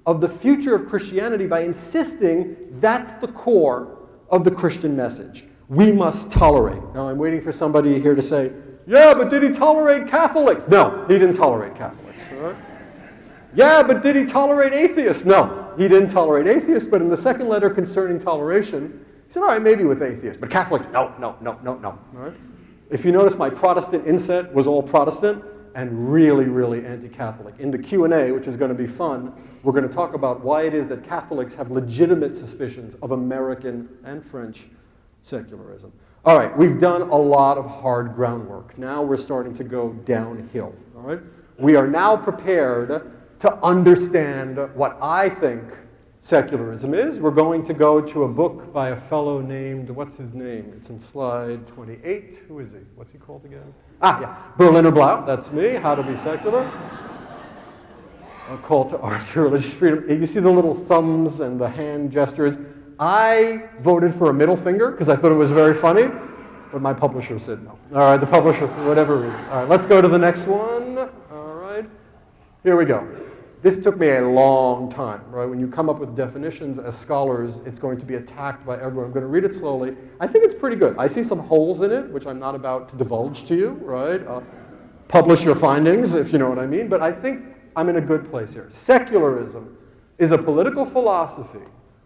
of the future of Christianity by insisting that's the core of the Christian message. We must tolerate. Now, I'm waiting for somebody here to say, yeah, but did he tolerate Catholics? No, he didn't tolerate Catholics. All right? Yeah, but did he tolerate atheists? No, he didn't tolerate atheists, but in the second letter concerning toleration, he said, all right, maybe with atheists, but Catholics, no. All right? If you notice, my Protestant inset was all Protestant and really, really anti-Catholic. In the Q&A, which is going to be fun, we're going to talk about why it is that Catholics have legitimate suspicions of American and French secularism. All right, we've done a lot of hard groundwork. Now we're starting to go downhill. All right? We are now prepared to understand what I think secularism is. We're going to go to a book by a fellow named, what's his name? It's in slide 28. Who is he? What's he called again? Berlinerblau. That's me, How to Be Secular. A call to arms to religious freedom. You see the little thumbs and the hand gestures. I voted for a middle finger because I thought it was very funny, but my publisher said no. All right, the publisher, for whatever reason. All right, let's go to the next one. All right, here we go. This took me a long time, right? When you come up with definitions as scholars, it's going to be attacked by everyone. I'm going to read it slowly. I think it's pretty good. I see some holes in it, which I'm not about to divulge to you, right? Publish your findings, if you know what I mean. But I think I'm in a good place here. Secularism is a political philosophy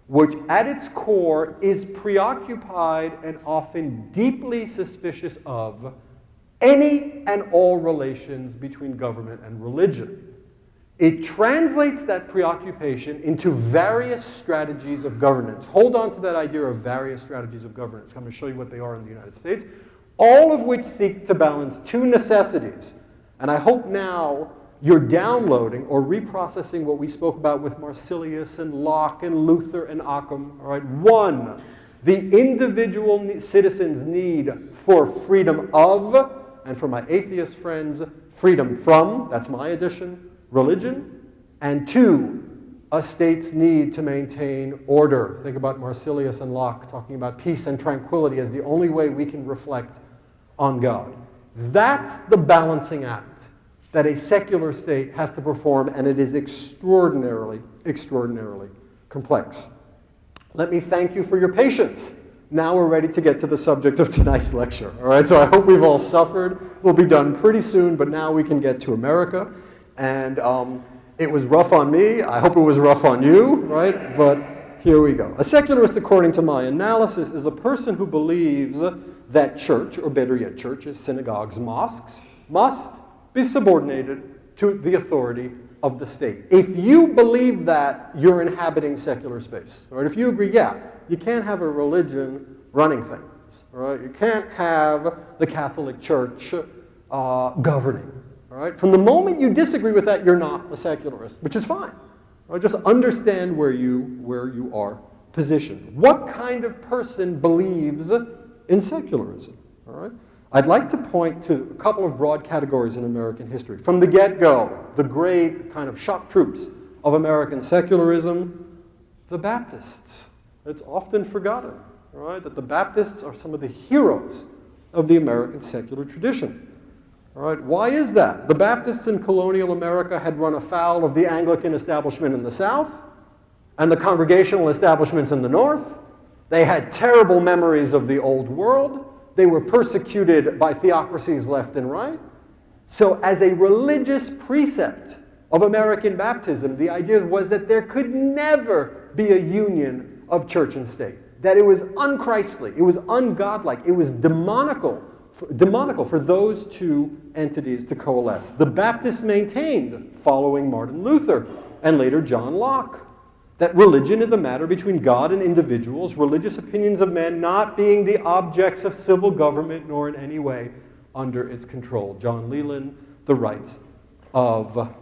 which at its core is preoccupied and often deeply suspicious of any and all relations between government and religion. It translates that preoccupation into various strategies of governance. Hold on to that idea of various strategies of governance. I'm going to show you what they are in the United States, all of which seek to balance two necessities. And I hope now you're downloading or reprocessing what we spoke about with Marsilius and Locke and Luther and Occam. All right? One, the individual citizen's need for freedom of, and for my atheist friends, freedom from, that's my addition, religion. And two, a state's need to maintain order. Think about Marsilius and Locke talking about peace and tranquility as the only way we can reflect on God. That's the balancing act that a secular state has to perform, and it is extraordinarily, extraordinarily complex. Let me thank you for your patience. Now we're ready to get to the subject of tonight's lecture. All right, so I hope we've all suffered. We'll be done pretty soon, but now we can get to America. And it was rough on me. I hope it was rough on you, right? But here we go. A secularist, according to my analysis, is a person who believes that church, or better yet, churches, synagogues, mosques, must be subordinated to the authority of the state. If you believe that, you're inhabiting secular space. Right? If you agree, yeah, you can't have a religion running things. Right? You can't have the Catholic Church governing. All right? From the moment you disagree with that, you're not a secularist, which is fine. Right? Just understand where you are positioned. What kind of person believes in secularism? All right? I'd like to point to a couple of broad categories in American history. From the get-go, the great kind of shock troops of American secularism, the Baptists. It's often forgotten, right, that the Baptists are some of the heroes of the American secular tradition. All right, why is that? The Baptists in colonial America had run afoul of the Anglican establishment in the South and the Congregational establishments in the North. They had terrible memories of the old world. They were persecuted by theocracies left and right. So as a religious precept of American baptism, the idea was that there could never be a union of church and state, that it was unChristly, it was ungodlike, it was demonical for those two entities to coalesce. The Baptists maintained, following Martin Luther and later John Locke, that religion is a matter between God and individuals, religious opinions of men not being the objects of civil government nor in any way under its control. John Leland, the rights of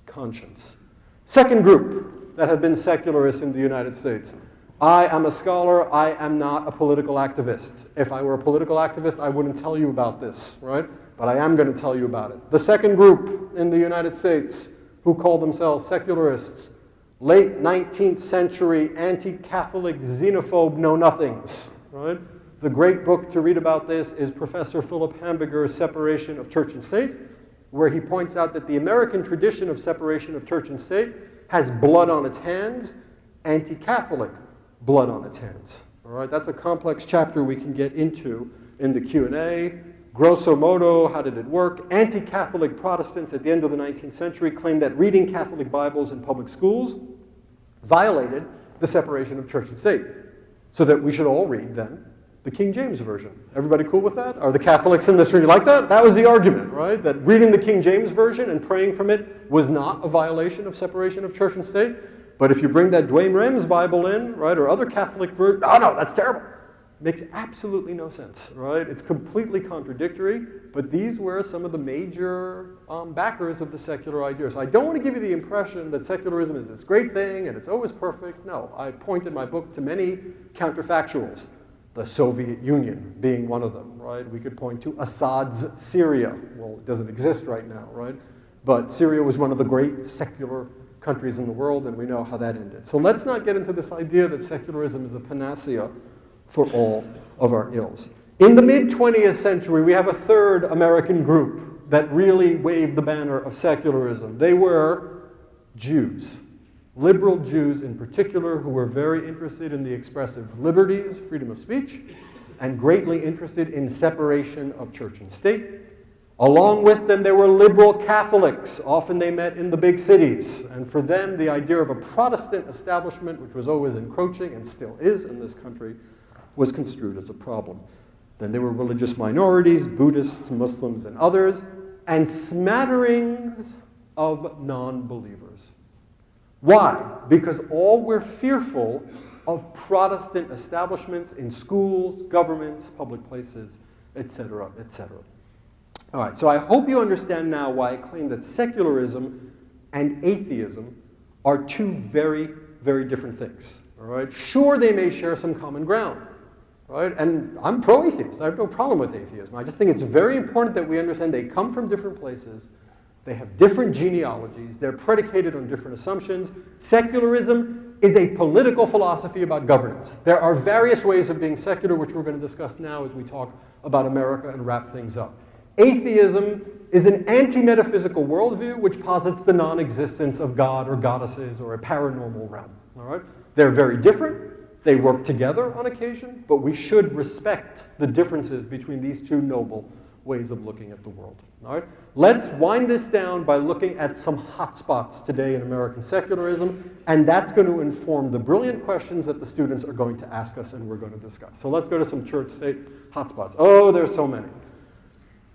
conscience. Second group that have been secularists in the United States. I am a scholar. I am not a political activist. If I were a political activist, I wouldn't tell you about this, right? But I am going to tell you about it. The second group in the United States who call themselves secularists, late 19th century anti-Catholic xenophobe know-nothings, right? The great book to read about this is Professor Philip Hamburger's Separation of Church and State, where he points out that the American tradition of separation of church and state has blood on its hands, anti-Catholic blood on its hands. All right, that's a complex chapter we can get into in the Q&A. Grosso modo, how did it work? Anti-Catholic Protestants at the end of the 19th century claimed that reading Catholic Bibles in public schools violated the separation of church and state, so that we should all read, then, the King James Version. Everybody cool with that? Are the Catholics in this room like that? That was the argument, right? That reading the King James Version and praying from it was not a violation of separation of church and state. But if you bring that Dwayne Rem's Bible in, right, or other Catholic version, oh no, that's terrible. Makes absolutely no sense, right? It's completely contradictory, but these were some of the major backers of the secular idea. So I don't want to give you the impression that secularism is this great thing and it's always perfect. No, I point in my book to many counterfactuals, the Soviet Union being one of them, right? We could point to Assad's Syria. Well, it doesn't exist right now, right? But Syria was one of the great secular countries in the world, and we know how that ended. So let's not get into this idea that secularism is a panacea for all of our ills. In the mid-20th century, we have a third American group that really waved the banner of secularism. They were Jews, liberal Jews in particular, who were very interested in the expressive liberties, freedom of speech, and greatly interested in separation of church and state. Along with them, there were liberal Catholics. Often they met in the big cities. And for them, the idea of a Protestant establishment, which was always encroaching and still is in this country, was construed as a problem. Then there were religious minorities, Buddhists, Muslims, and others, and smatterings of non-believers. Why? Because all we're fearful of Protestant establishments in schools, governments, public places, etc., etc. All right, so I hope you understand now why I claim that secularism and atheism are two very, very different things. All right? Sure, they may share some common ground. Right? And I'm pro-atheist. I have no problem with atheism. I just think it's very important that we understand they come from different places. They have different genealogies. They're predicated on different assumptions. Secularism is a political philosophy about governance. There are various ways of being secular, which we're going to discuss now as we talk about America and wrap things up. Atheism is an anti-metaphysical worldview which posits the non-existence of God or goddesses or a paranormal realm. All right? They're very different. They work together on occasion, but we should respect the differences between these two noble ways of looking at the world. All right? Let's wind this down by looking at some hotspots today in American secularism, and that's going to inform the brilliant questions that the students are going to ask us and we're going to discuss. So let's go to some church-state hotspots. Oh, there's so many.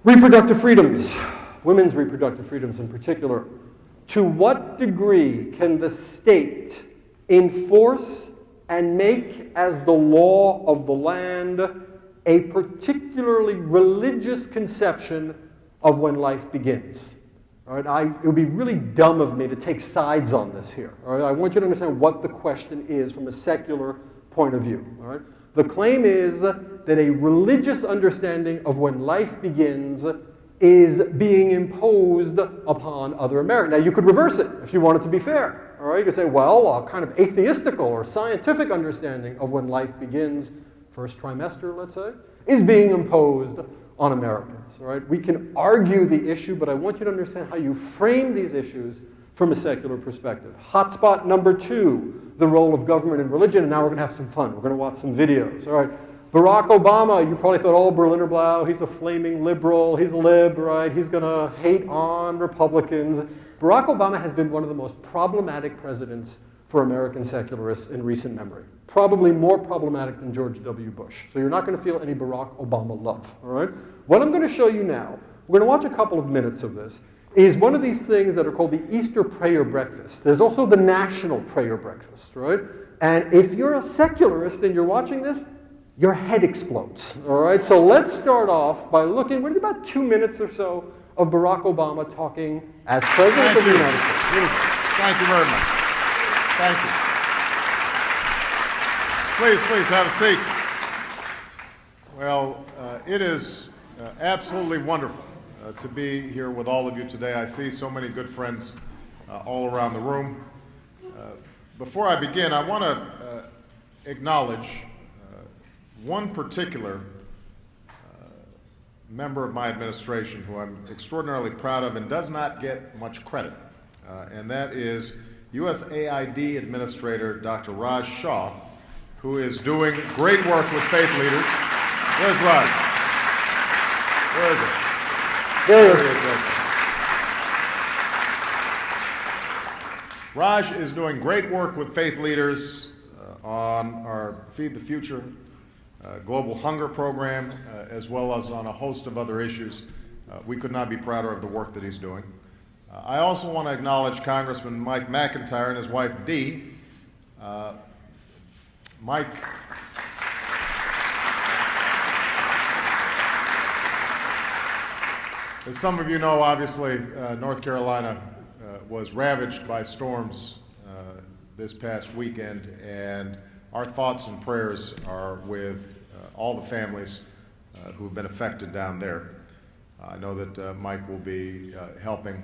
Reproductive freedoms, women's reproductive freedoms in particular. To what degree can the state enforce and make as the law of the land a particularly religious conception of when life begins? All right, it would be really dumb of me to take sides on this here. All right, I want you to understand what the question is from a secular point of view. All right? The claim is that a religious understanding of when life begins is being imposed upon other Americans. Now, you could reverse it if you wanted to be fair. All right, you could say, well, a kind of atheistical or scientific understanding of when life begins, first trimester, let's say, is being imposed on Americans. All right, we can argue the issue, but I want you to understand how you frame these issues from a secular perspective. Hotspot number 2, the role of government and religion, and now we're going to have some fun. We're going to watch some videos. All right, Barack Obama, you probably thought, oh, Berlinerblau, he's a flaming liberal, he's a lib, right? He's going to hate on Republicans. Barack Obama has been one of the most problematic presidents for American secularists in recent memory. Probably more problematic than George W. Bush. So you're not going to feel any Barack Obama love, all right? What I'm going to show you now, we're going to watch a couple of minutes of this, is one of these things that are called the Easter prayer breakfast. There's also the National Prayer Breakfast, right? And if you're a secularist and you're watching this, your head explodes, all right? So let's start off by looking, we're at about 2 minutes or so of Barack Obama talking as President of the United States. Thank you very much. Thank you. Please have a seat. Well, it is absolutely wonderful to be here with all of you today. I see so many good friends all around the room. Before I begin, I want to acknowledge one particular member of my administration who I'm extraordinarily proud of and does not get much credit, and that is USAID Administrator Dr. Raj Shah, who is doing great work with faith leaders. Where's Raj? Where is it? There he is. Right there. Raj is doing great work with faith leaders on our Feed the Future global hunger program, as well as on a host of other issues. We could not be prouder of the work that he's doing. I also want to acknowledge Congressman Mike McIntyre and his wife Dee. Mike as some of you know, obviously, North Carolina was ravaged by storms this past weekend, and our thoughts and prayers are with all the families who have been affected down there. I know that Mike will be helping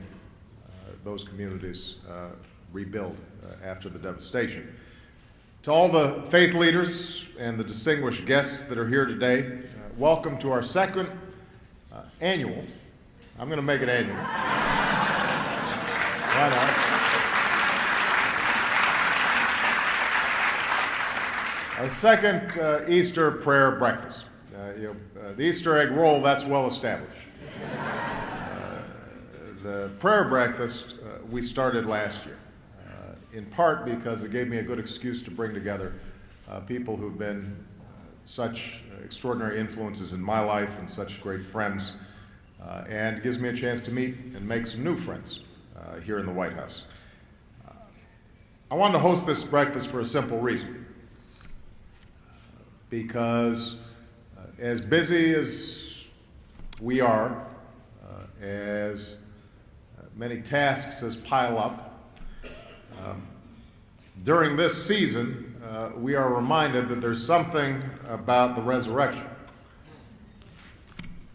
those communities rebuild after the devastation. To all the faith leaders and the distinguished guests that are here today, welcome to our second annual. I'm going to make it annual. Why not? Our second Easter prayer breakfast. The Easter egg roll, that's well established. The prayer breakfast we started last year, in part because it gave me a good excuse to bring together people who've been such extraordinary influences in my life and such great friends, and it gives me a chance to meet and make some new friends here in the White House. I wanted to host this breakfast for a simple reason. Because as busy as we are, as many tasks as pile up, during this season, we are reminded that there's something about the resurrection.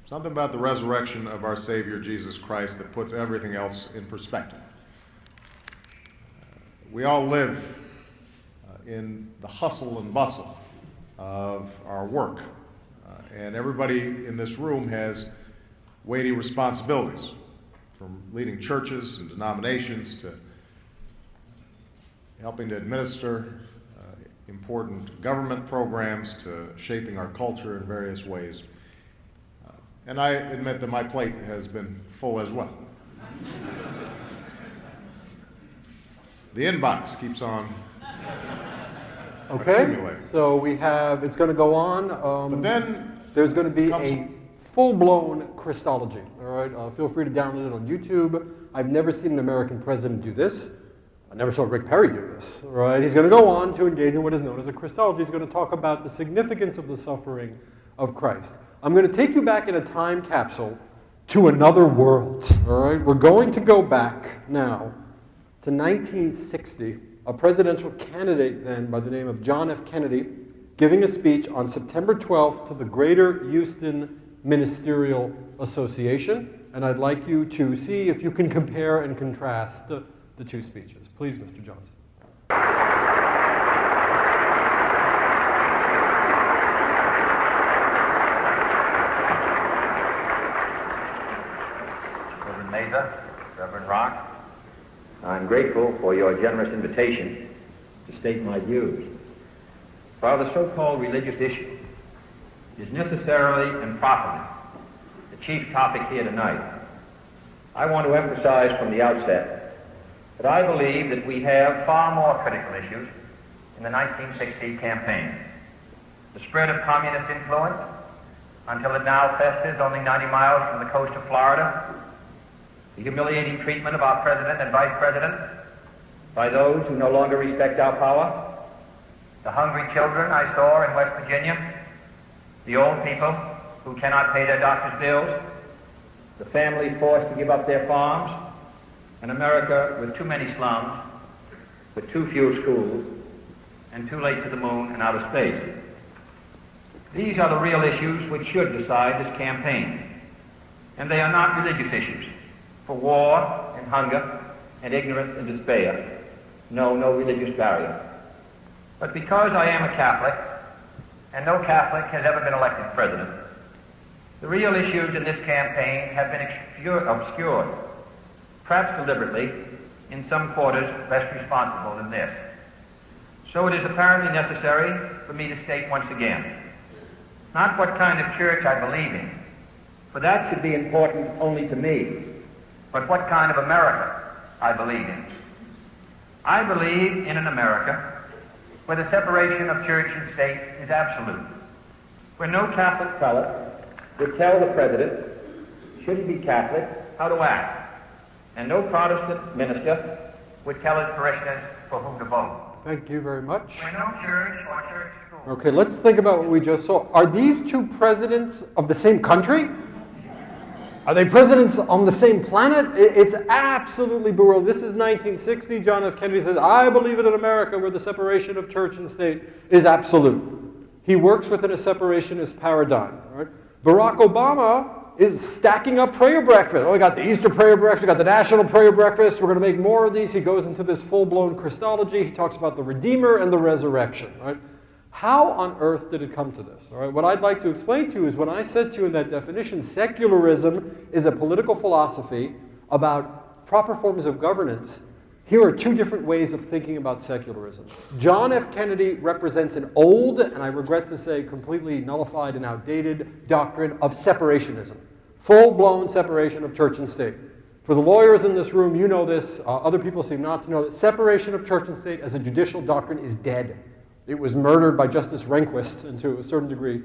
Something about the resurrection of our Savior, Jesus Christ, that puts everything else in perspective. We all live in the hustle and bustle of our work, and everybody in this room has weighty responsibilities, from leading churches and denominations to helping to administer important government programs to shaping our culture in various ways. And I admit that my plate has been full as well. The inbox keeps on accumulating. So we have, it's going to go on. But then there's going to be a full-blown Christology. All right, feel free to download it on YouTube. I've never seen an American president do this. I never saw Rick Perry do this. All right, he's going to go on to engage in what is known as a Christology. He's going to talk about the significance of the suffering of Christ. I'm going to take you back in a time capsule to another world. All right, we're going to go back now to 1960. A presidential candidate then by the name of John F. Kennedy giving a speech on September 12th to the Greater Houston Ministerial Association. And I'd like you to see if you can compare and contrast the two speeches. Please, Mr. Johnson. Reverend Mesa, Reverend Rock, I'm grateful for your generous invitation to state my views. While the so-called religious issue is necessarily and properly the chief topic here tonight, I want to emphasize from the outset that I believe that we have far more critical issues in the 1960 campaign. The spread of communist influence, until it now festers only 90 miles from the coast of Florida, the humiliating treatment of our president and vice president by those who no longer respect our power, the hungry children I saw in West Virginia, the old people who cannot pay their doctor's bills, the families forced to give up their farms, an America with too many slums, with too few schools, and too late to the moon and outer space. These are the real issues which should decide this campaign. And they are not religious issues. For war and hunger and ignorance and despair, no religious barrier. But because I am a Catholic, and no Catholic has ever been elected president, the real issues in this campaign have been obscured, perhaps deliberately, in some quarters less responsible than this. So it is apparently necessary for me to state once again, not what kind of church I believe in, for that should be important only to me, but what kind of America I believe in. I believe in an America where the separation of church and state is absolute, where no Catholic prelate would tell the president, should he be Catholic, how to act, and no Protestant minister would tell his parishioners for whom to vote. Thank you very much. Where no church or church school. Okay, let's think about what we just saw. Are these two presidents of the same country? Are they presidents on the same planet? It's absolutely bewildering. This is 1960. John F. Kennedy says, I believe in an America where the separation of church and state is absolute. He works within a separationist paradigm. Right? Barack Obama is stacking up prayer breakfast. Oh, we got the Easter prayer breakfast, we got the National prayer breakfast. We're going to make more of these. He goes into this full-blown Christology. He talks about the Redeemer and the resurrection. Right? How on earth did it come to this? All right, what I'd like to explain to you is when I said to you in that definition, secularism is a political philosophy about proper forms of governance. Here are two different ways of thinking about secularism. John F. Kennedy represents an old, and I regret to say completely nullified and outdated, doctrine of separationism. Full-blown separation of church and state. For the lawyers in this room, you know this. Other people seem not to know that separation of church and state as a judicial doctrine is dead. It was murdered by Justice Rehnquist, and to a certain degree,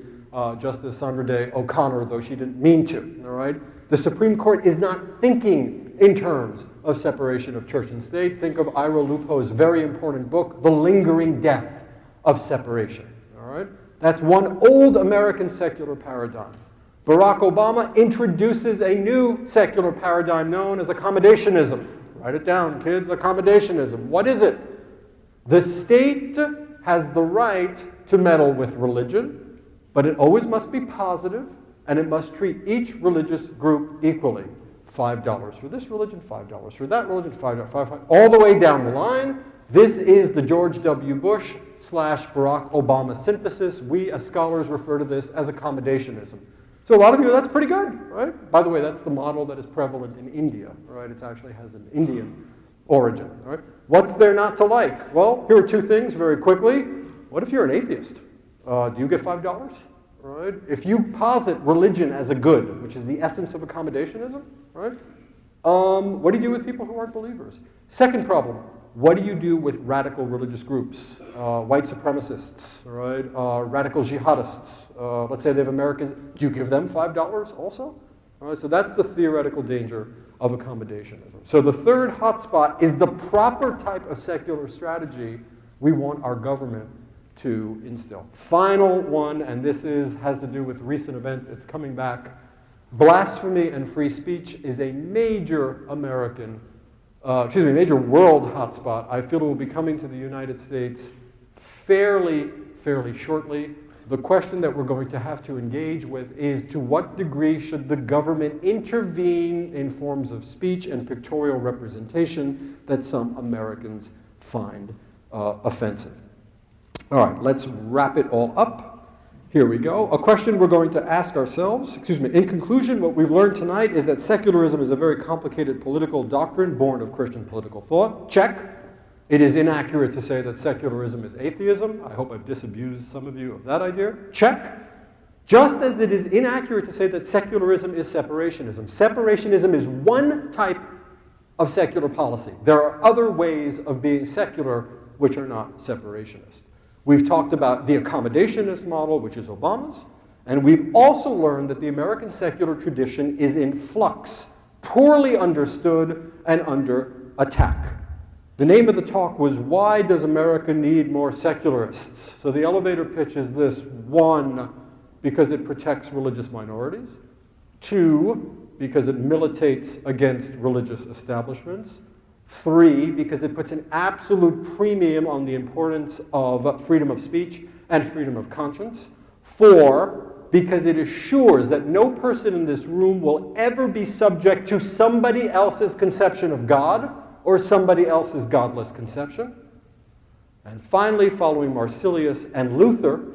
Justice Sandra Day O'Connor, though she didn't mean to. All right? The Supreme Court is not thinking in terms of separation of church and state. Think of Ira Lupo's very important book, The Lingering Death of Separation. All right? That's one old American secular paradigm. Barack Obama introduces a new secular paradigm known as accommodationism. Write it down, kids, accommodationism. What is it? The state has the right to meddle with religion, but it always must be positive, and it must treat each religious group equally. $5 for this religion, $5 for that religion, $5, all the way down the line. This is the George W. Bush / Barack Obama synthesis. We as scholars refer to this as accommodationism. So a lot of you, that's pretty good, right? By the way, that's the model that is prevalent in India, right? It actually has an Indian origin, right? What's there not to like? Well, here are two things very quickly. What if you're an atheist? Do you get $5? Right? If you posit religion as a good, which is the essence of accommodationism, right? What do you do with people who aren't believers? Second problem, what do you do with radical religious groups? White supremacists, right? Radical jihadists. Let's say they have American, do you give them $5 also? All right, so that's the theoretical danger of accommodationism. So the third hotspot is the proper type of secular strategy we want our government to instill. Final one, and this has to do with recent events, it's coming back. Blasphemy and free speech is a major major world hotspot. I feel it will be coming to the United States fairly shortly. The question that we're going to have to engage with is, to what degree should the government intervene in forms of speech and pictorial representation that some Americans find offensive? All right, let's wrap it all up. Here we go. A question we're going to ask ourselves. In conclusion, what we've learned tonight is that secularism is a very complicated political doctrine born of Christian political thought. Check. It is inaccurate to say that secularism is atheism. I hope I've disabused some of you of that idea. Check. Just as it is inaccurate to say that secularism is separationism. Separationism is one type of secular policy. There are other ways of being secular which are not separationist. We've talked about the accommodationist model, which is Obama's, and we've also learned that the American secular tradition is in flux, poorly understood, and under attack. The name of the talk was, Why Does America Need More Secularists? So the elevator pitch is this: 1, because it protects religious minorities; 2, because it militates against religious establishments; 3, because it puts an absolute premium on the importance of freedom of speech and freedom of conscience; 4, because it assures that no person in this room will ever be subject to somebody else's conception of God or somebody else's godless conception; and finally, following Marsilius and Luther,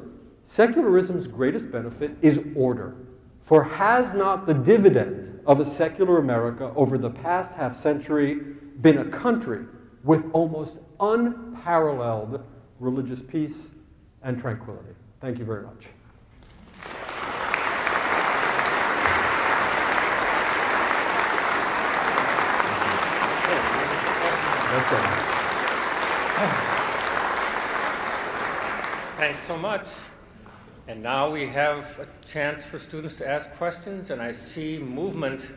secularism's greatest benefit is order. For has not the dividend of a secular America over the past half-century been a country with almost unparalleled religious peace and tranquility? Thank you very much. Thanks so much. And now we have a chance for students to ask questions, and I see movement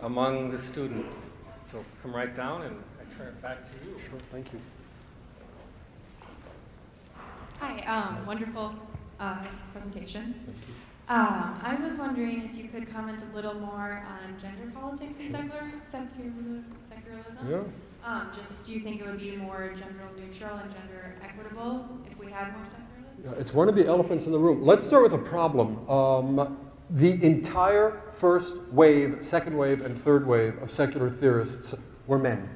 among the students. So come right down, and I turn it back to you. Sure, thank you. Hi, wonderful presentation. Thank you. I was wondering if you could comment a little more on gender politics and secularism. Yeah. Just, do you think it would be more gender neutral and gender equitable if we had more secularists? Yeah, it's one of the elephants in the room. Let's start with a problem. The entire first wave, second wave, and third wave of secular theorists were men.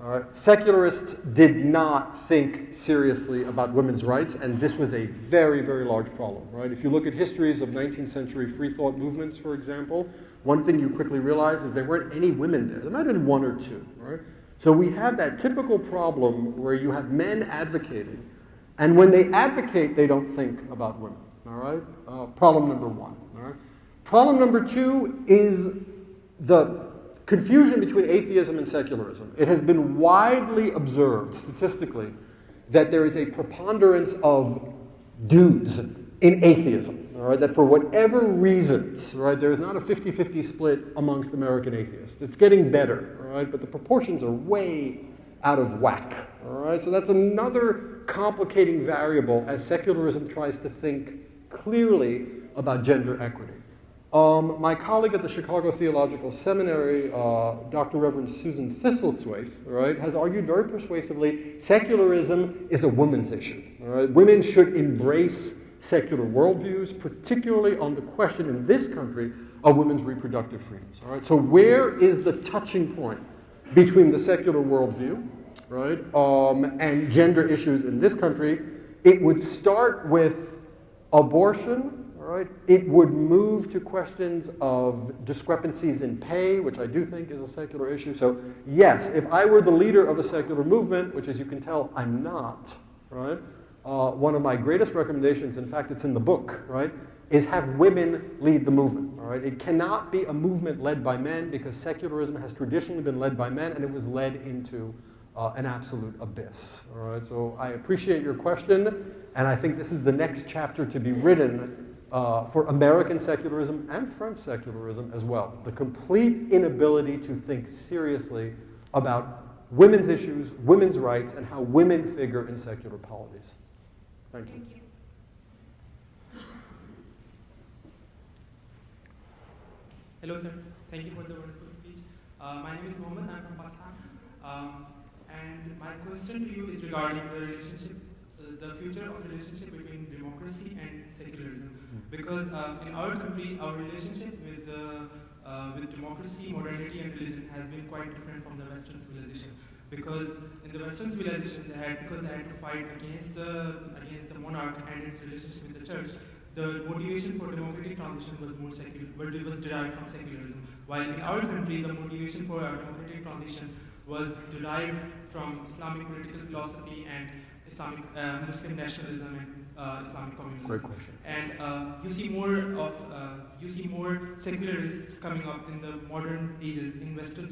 All right? Secularists did not think seriously about women's rights, and this was a very, very large problem. Right? If you look at histories of 19th century free thought movements, for example, one thing you quickly realize is there weren't any women there. There might have been one or two. Right? So we have that typical problem where you have men advocating, and when they advocate, they don't think about women. All right? Problem number one. All right? Problem number two is the confusion between atheism and secularism. It has been widely observed statistically that there is a preponderance of dudes in atheism. All all right, that for whatever reasons, right, there is not a 50-50 split amongst American atheists. It's getting better, all right, but the proportions are way out of whack, all right? So that's another complicating variable as secularism tries to think clearly about gender equity. My colleague at the Chicago Theological Seminary, Dr. Reverend Susan Thistlethwaite, right, has argued very persuasively secularism is a women's issue. All right? Women should embrace secular worldviews, particularly on the question in this country of women's reproductive freedoms. All right? So where is the touching point between the secular worldview, right, and gender issues in this country? It would start with abortion. Right. It would move to questions of discrepancies in pay, which I do think is a secular issue. So yes, if I were the leader of a secular movement, which as you can tell, I'm not, right? One of my greatest recommendations, in fact, it's in the book, right, is have women lead the movement, all right? It cannot be a movement led by men because secularism has traditionally been led by men and it was led into an absolute abyss, all right? So I appreciate your question, and I think this is the next chapter to be written for American secularism and French secularism as well. The complete inability to think seriously about women's issues, women's rights, and how women figure in secular polities. Thank you. Thank you. Hello, sir. Thank you for the wonderful speech. My name is Mohammed. I'm from Pakistan. And my question to you is regarding the relationship, the future of relationship between democracy and secularism. Because in our country, our relationship with democracy, modernity, and religion has been quite different from the Western civilization. Because in the Western civilization, they had to fight against the monarch and its relationship with the church, the motivation for democratic transition was more secular, but it was derived from secularism. While in our country, the motivation for our democratic transition was derived from Islamic political philosophy and Islamic Muslim nationalism and Islamic communalism. Great question. And you see more secularists coming up in the modern ages in Western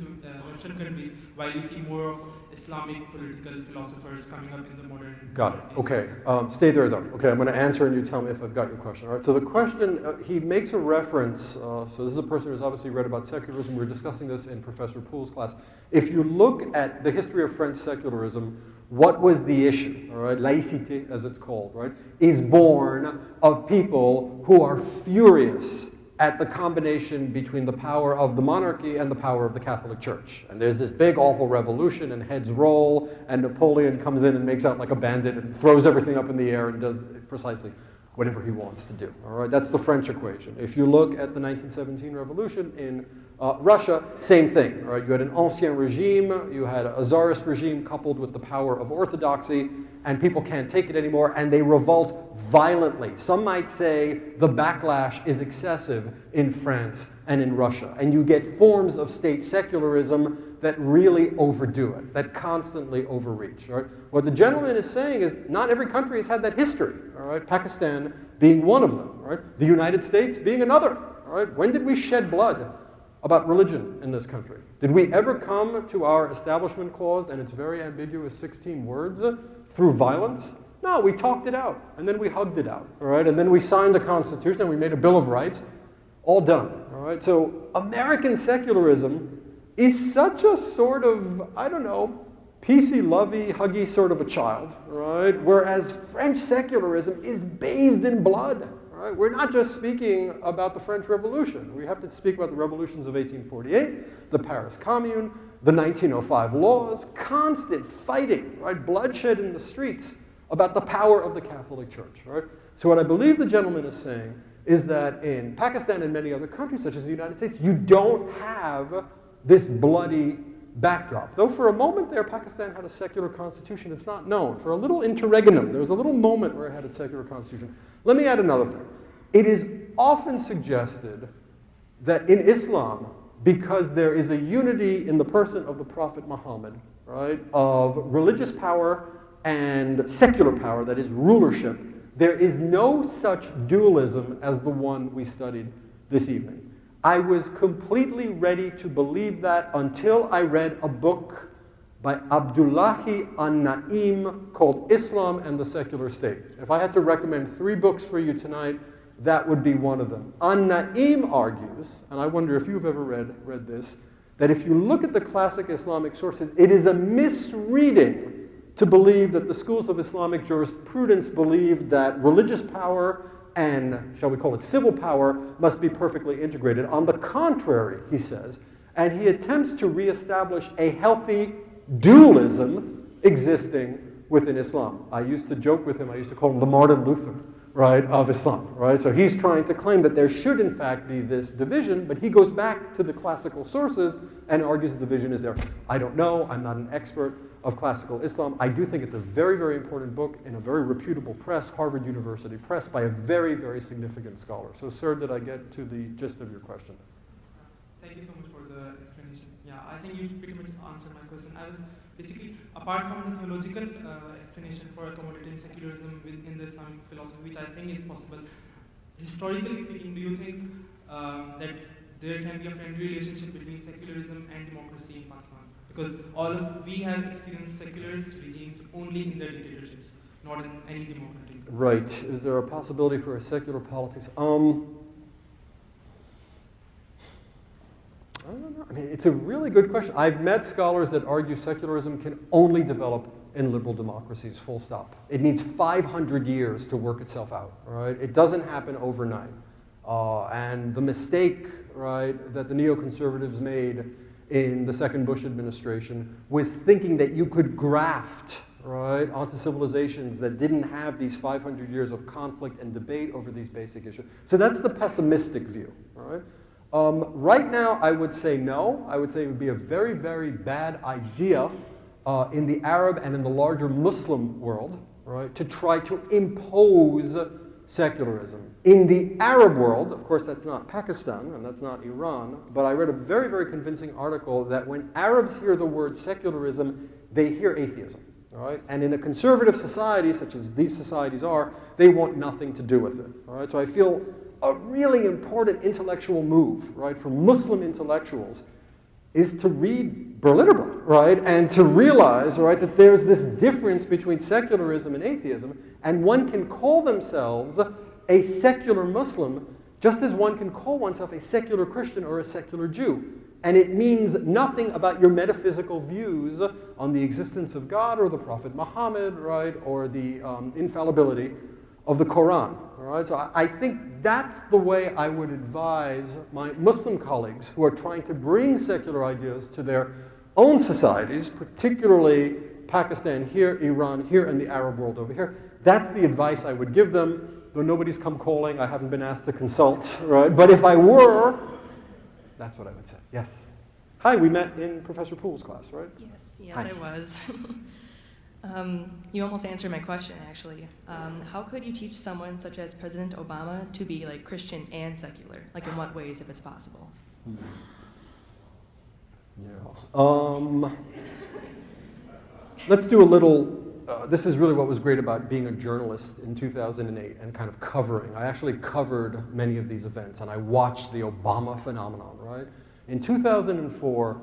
countries, while you see more of Islamic political philosophers coming up in the modern. Got it. Okay. Stay there though. Okay, I'm going to answer and you tell me if I've got your question. All right. So the question, he makes a reference. So this is a person who's obviously read about secularism. We were discussing this in Professor Poole's class. If you look at the history of French secularism, what was the issue, all right, laïcité as it's called, right, is born of people who are furious at the combination between the power of the monarchy and the power of the Catholic Church. And there's this big awful revolution and heads roll and Napoleon comes in and makes out like a bandit and throws everything up in the air and does precisely whatever he wants to do, all right? That's the French equation. If you look at the 1917 revolution in Russia, same thing, all right? You had an ancien regime, you had a czarist regime coupled with the power of orthodoxy, and people can't take it anymore, and they revolt violently. Some might say the backlash is excessive in France and in Russia, and you get forms of state secularism that really overdo it, that constantly overreach, all right? What the gentleman is saying is not every country has had that history, all right? Pakistan being one of them, all right? The United States being another, all right? When did we shed blood about religion in this country? Did we ever come to our Establishment Clause and its very ambiguous 16 words through violence? No, we talked it out, and then we hugged it out, all right? And then we signed a Constitution, and we made a Bill of Rights, all done, all right? So American secularism is such a sort of, I don't know, peacey-lovey, huggy sort of a child, right? Whereas French secularism is bathed in blood, right? We're not just speaking about the French Revolution. We have to speak about the revolutions of 1848, the Paris Commune, the 1905 laws, constant fighting, right? Bloodshed in the streets about the power of the Catholic Church, right? So what I believe the gentleman is saying is that in Pakistan and many other countries, such as the United States, you don't have this bloody backdrop. Though for a moment there, Pakistan had a secular constitution. It's not known. For a little interregnum, there was a little moment where it had a secular constitution. Let me add another thing. It is often suggested that in Islam, because there is a unity in the person of the Prophet Muhammad, right, of religious power and secular power, that is rulership, there is no such dualism as the one we studied this evening. I was completely ready to believe that until I read a book by Abdullahi an-Na'im called Islam and the Secular State. If I had to recommend 3 books for you tonight, that would be one of them. An-Na'im argues, and I wonder if you've ever read this, that if you look at the classic Islamic sources, it is a misreading to believe that the schools of Islamic jurisprudence believe that religious power and, shall we call it, civil power must be perfectly integrated. On the contrary, he says, and he attempts to reestablish a healthy dualism existing within Islam. I used to joke with him, I used to call him the Martin Luther, right, of Islam, right? So he's trying to claim that there should in fact be this division, but he goes back to the classical sources and argues the division is there. I don't know, I'm not an expert of classical Islam. I do think it's a very, very important book in a very reputable press, Harvard University Press, by a very, very significant scholar. So sir, did I get to the gist of your question? Thank you so much for the explanation. Yeah, I think you pretty much answered my question. I was basically, apart from the theological explanation for accommodating secularism within the Islamic philosophy, which I think is possible, historically speaking, do you think that there can be a friendly relationship between secularism and democracy in Pakistan? Because we have experienced secularist regimes only in their dictatorships, not in any democratic. Right. Is there a possibility for a secular politics? I don't know. I mean, it's a really good question. I've met scholars that argue secularism can only develop in liberal democracies, full stop. It needs 500 years to work itself out, right? It doesn't happen overnight. And the mistake, right, that the neoconservatives made in the second Bush administration was thinking that you could graft, right, onto civilizations that didn't have these 500 years of conflict and debate over these basic issues. So that's the pessimistic view, right? Right now, I would say no. I would say it would be a very, very bad idea in the Arab and in the larger Muslim world, right, to try to impose secularism. In the Arab world, of course, that's not Pakistan and that's not Iran, but I read a very, very convincing article that when Arabs hear the word secularism, they hear atheism, all right? And in a conservative society, such as these societies are, they want nothing to do with it, all right? So I feel a really important intellectual move, right, for Muslim intellectuals is to read Berlinerblau, right, and to realize, right, that there's this difference between secularism and atheism, and one can call themselves a secular Muslim just as one can call oneself a secular Christian or a secular Jew. And it means nothing about your metaphysical views on the existence of God or the Prophet Muhammad, right, or the infallibility of the Quran. All right? So I think that's the way I would advise my Muslim colleagues who are trying to bring secular ideas to their own societies, particularly Pakistan here, Iran here, and the Arab world over here. That's the advice I would give them, though nobody's come calling. I haven't been asked to consult, right? But if I were, that's what I would say. Yes. Hi, we met in Professor Poole's class, right? Yes, Hi. I was. You almost answered my question, actually. How could you teach someone such as President Obama to be like Christian and secular? Like in what ways, if it's possible? Yeah. Let's do a little, this is really what was great about being a journalist in 2008 and kind of covering. I actually covered many of these events and I watched the Obama phenomenon, right? In 2004,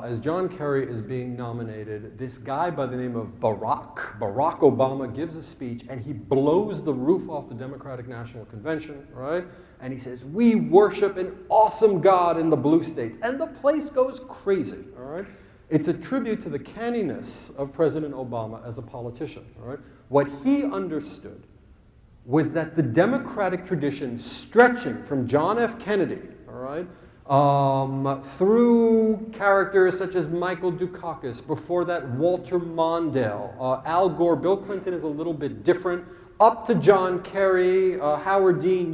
as John Kerry is being nominated, this guy by the name of Barack Obama gives a speech and he blows the roof off the Democratic National Convention, right? And he says, "We worship an awesome God in the blue states." And the place goes crazy, all right? It's a tribute to the canniness of President Obama as a politician, all right? What he understood was that the democratic tradition stretching from John F. Kennedy, all right, through characters such as Michael Dukakis, before that Walter Mondale, Al Gore, Bill Clinton is a little bit different, up to John Kerry, Howard Dean,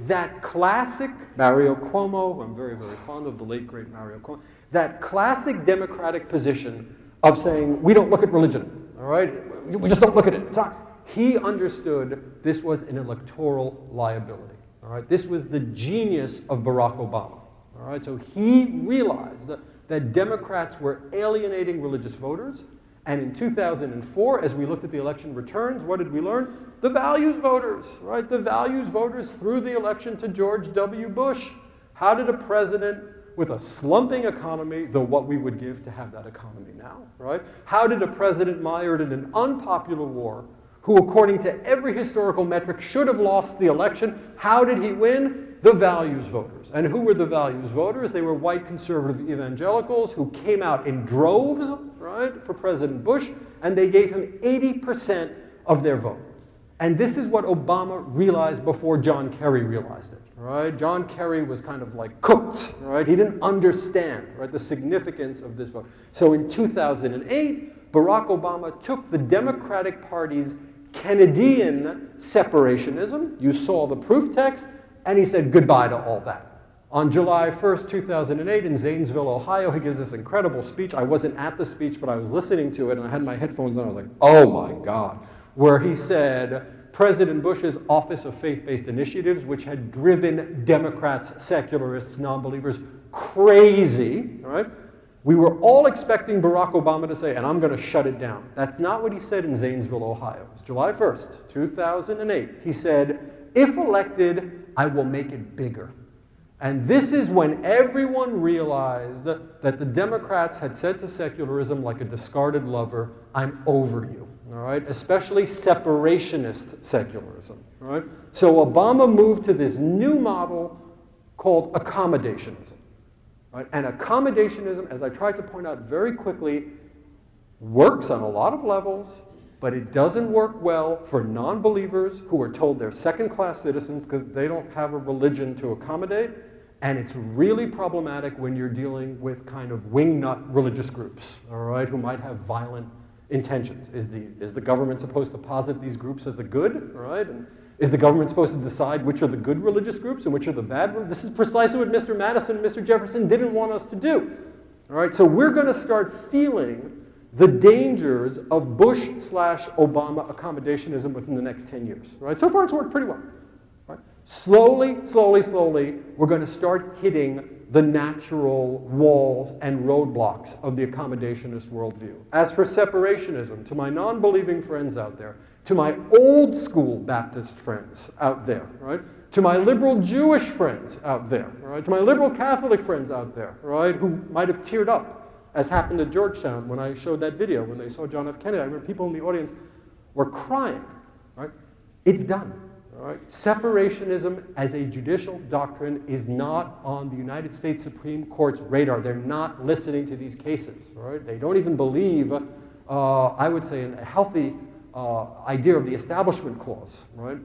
that classic, Mario Cuomo, who I'm very, very fond of, the late, great Mario Cuomo, that classic democratic position of saying, we don't look at religion, all right? We just don't look at it. It's not. He understood this was an electoral liability, all right? This was the genius of Barack Obama. All right, so he realized that Democrats were alienating religious voters, and in 2004, as we looked at the election returns, what did we learn? The values voters, right? The values voters threw the election to George W. Bush. How did a president with a slumping economy, though what we would give to have that economy now, right? How did a president mired in an unpopular war, who, according to every historical metric, should have lost the election. How did he win? The values voters. And who were the values voters? They were white conservative evangelicals who came out in droves, right, for President Bush, and they gave him 80% of their vote. And this is what Obama realized before John Kerry realized it, right? John Kerry was kind of like cooked, right? He didn't understand, right, the significance of this vote. So in 2008, Barack Obama took the Democratic Party's Kennedyan separationism, you saw the proof text, and he said goodbye to all that. On July 1st, 2008, in Zanesville, Ohio, he gives this incredible speech. I wasn't at the speech, but I was listening to it, and I had my headphones on. I was like, oh my God. Where he said President Bush's Office of Faith-Based Initiatives, which had driven Democrats, secularists, non-believers crazy, all right? We were all expecting Barack Obama to say, and I'm going to shut it down. That's not what he said in Zanesville, Ohio. It was July 1st, 2008. He said, if elected, I will make it bigger. And this is when everyone realized that the Democrats had said to secularism, like a discarded lover, I'm over you, all right? Especially separationist secularism, all right? So Obama moved to this new model called accommodationism, right? And accommodationism, as I tried to point out very quickly, works on a lot of levels, but it doesn't work well for non-believers who are told they're second-class citizens because they don't have a religion to accommodate. And it's really problematic when you're dealing with kind of wingnut religious groups, all right, who might have violent intentions. Is the government supposed to posit these groups as a good, all right? And is the government supposed to decide which are the good religious groups and which are the bad ones? This is precisely what Mr. Madison and Mr. Jefferson didn't want us to do, all right? So we're going to start feeling the dangers of Bush/Obama accommodationism within the next 10 years, right? So far, it's worked pretty well, right? Slowly, slowly, slowly, we're going to start hitting the natural walls and roadblocks of the accommodationist worldview. As for separationism, to my non-believing friends out there, to my old school Baptist friends out there, right? To my liberal Jewish friends out there, right? To my liberal Catholic friends out there, right? Who might have teared up, as happened at Georgetown when I showed that video, when they saw John F. Kennedy. I remember people in the audience were crying, right? It's done, all right? Separationism as a judicial doctrine is not on the United States Supreme Court's radar. They're not listening to these cases, all right? They don't even believe, I would say, in a healthy idea of the Establishment Clause, right?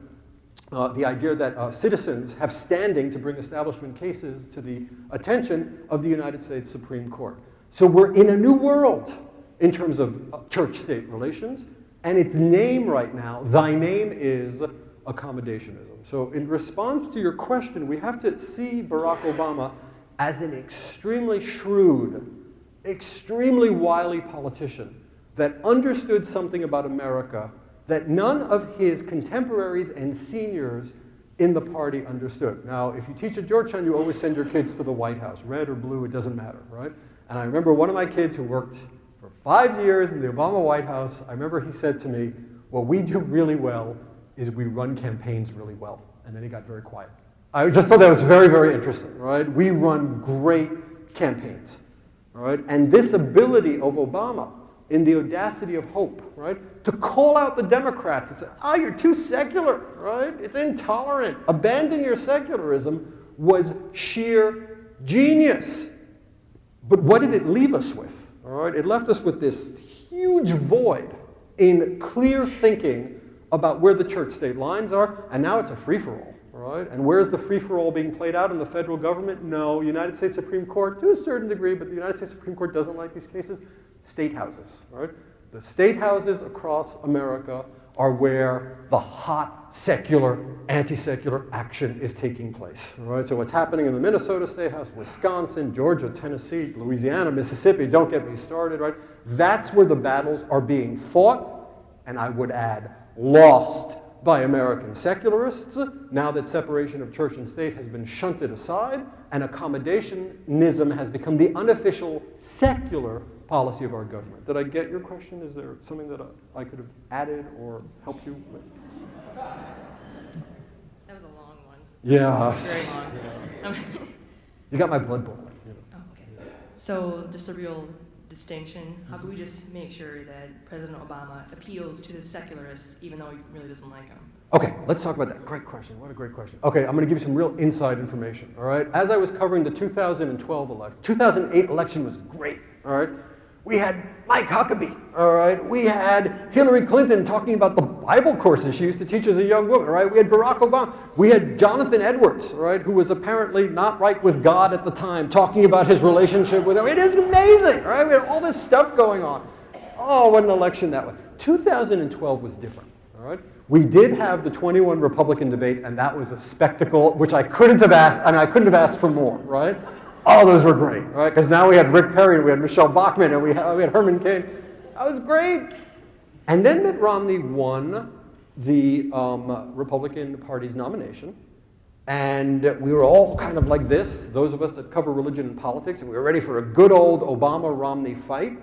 The idea that citizens have standing to bring establishment cases to the attention of the United States Supreme Court. So we're in a new world in terms of church-state relations, and its name right now, thy name is accommodationism. So in response to your question, we have to see Barack Obama as an extremely shrewd, extremely wily politician that understood something about America that none of his contemporaries and seniors in the party understood. Now, if you teach at Georgetown, you always send your kids to the White House, red or blue, it doesn't matter, right? And I remember one of my kids who worked for 5 years in the Obama White House, I remember he said to me, what we do really well is we run campaigns really well. And then he got very quiet. I just thought that was very, very interesting, right? We run great campaigns, right? And this ability of Obama in the audacity of hope, right? To call out the Democrats and say, oh, you're too secular, right? It's intolerant. Abandon your secularism was sheer genius. But what did it leave us with? All right, it left us with this huge void in clear thinking about where the church-state lines are, and now it's a free-for-all, all right? And where's the free-for-all being played out in the federal government? No, United States Supreme Court, to a certain degree, but the United States Supreme Court doesn't like these cases. State houses, all right? The state houses across America are where the hot secular, anti-secular action is taking place. All right? So what's happening in the Minnesota State House, Wisconsin, Georgia, Tennessee, Louisiana, Mississippi, don't get me started, right? That's where the battles are being fought, and I would add, lost by American secularists, now that separation of church and state has been shunted aside, and accommodationism has become the unofficial secular policy of our government. Did I get your question? Is there something that I could have added or helped you with? That was a long one. Yeah. Very long. You got my blood boiling. You know. Oh, okay. So just a real distinction? How can we just make sure that President Obama appeals to the secularists even though he really doesn't like them? Okay, let's talk about that. Great question. What a great question. Okay, I'm going to give you some real inside information, all right? As I was covering the 2012 election, 2008 election was great, all right? We had Mike Huckabee, all right? We had Hillary Clinton talking about the Bible courses she used to teach as a young woman, all right? We had Barack Obama. We had Jonathan Edwards, all right, who was apparently not right with God at the time, talking about his relationship with him. It is amazing, all right? We had all this stuff going on. Oh, what an election that was. 2012 was different, all right? We did have the 21 Republican debates, and that was a spectacle, which I couldn't have asked, I mean, I couldn't have asked for more, right? Oh, those were great, right? Because now we had Rick Perry, and we had Michelle Bachmann, and we had Herman Cain. That was great. And then Mitt Romney won the Republican Party's nomination, and we were all kind of like this, those of us that cover religion and politics, and we were ready for a good old Obama-Romney fight.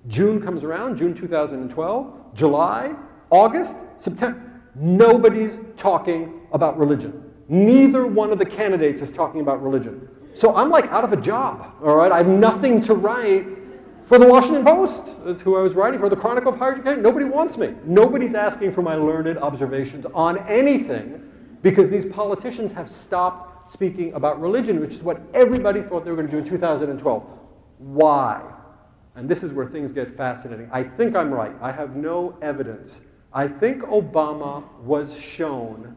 June comes around, June 2012, July, August, September. Nobody's talking about religion. Neither one of the candidates is talking about religion. So I'm like out of a job, all right? I have nothing to write for the Washington Post. That's who I was writing for, the Chronicle of Higher Education. Nobody wants me. Nobody's asking for my learned observations on anything because these politicians have stopped speaking about religion, which is what everybody thought they were going to do in 2012. Why? And this is where things get fascinating. I think I'm right. I have no evidence. I think Obama was shown,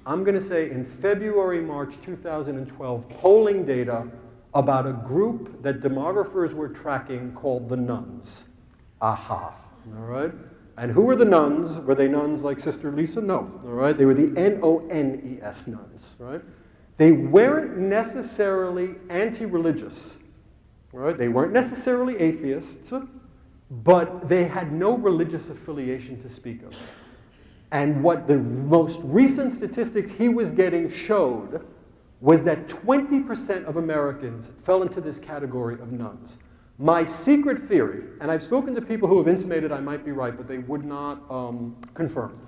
I'm going to say in February, March 2012, polling data about a group that demographers were tracking called the nuns. Aha, all right? And who were the nuns? Were they nuns like Sister Lisa? No, all right? They were the N-O-N-E-S nuns, right? They weren't necessarily anti-religious, all right? They weren't necessarily atheists, but they had no religious affiliation to speak of. And what the most recent statistics he was getting showed was that 20% of Americans fell into this category of nuns. My secret theory, and I've spoken to people who have intimated I might be right, but they would not confirm,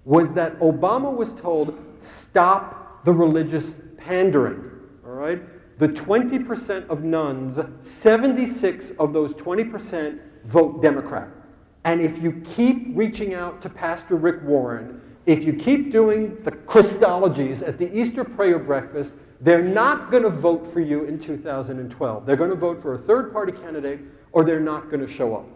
was that Obama was told, stop the religious pandering, all right? The 20% of nuns, 76 of those 20% vote Democrat. And if you keep reaching out to Pastor Rick Warren, if you keep doing the Christologies at the Easter prayer breakfast, they're not going to vote for you in 2012. They're going to vote for a third-party candidate, or they're not going to show up.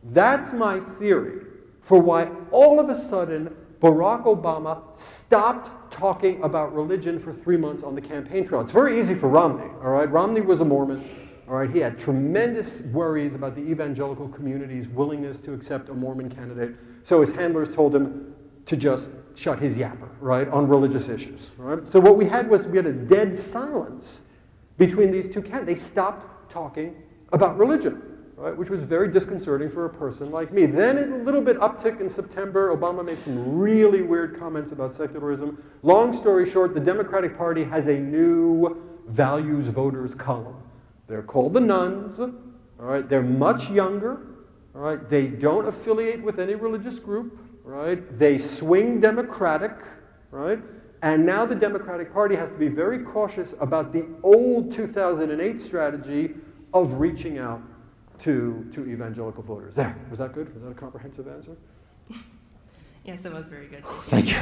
That's my theory for why all of a sudden Barack Obama stopped talking about religion for 3 months on the campaign trail. It's very easy for Romney, all right? Romney was a Mormon. All right, he had tremendous worries about the evangelical community's willingness to accept a Mormon candidate. So his handlers told him to just shut his yapper, right, on religious issues. Right? So what we had was we had a dead silence between these two candidates. They stopped talking about religion, right, which was very disconcerting for a person like me. Then a little bit uptick in September. Obama made some really weird comments about secularism. Long story short, the Democratic Party has a new values voters column. They're called the nuns, all right? They're much younger, all right? They don't affiliate with any religious group, right? They swing Democratic, right? And now the Democratic Party has to be very cautious about the old 2008 strategy of reaching out to evangelical voters. There, was that good? Was that a comprehensive answer? Yes, it was very good. Thank you.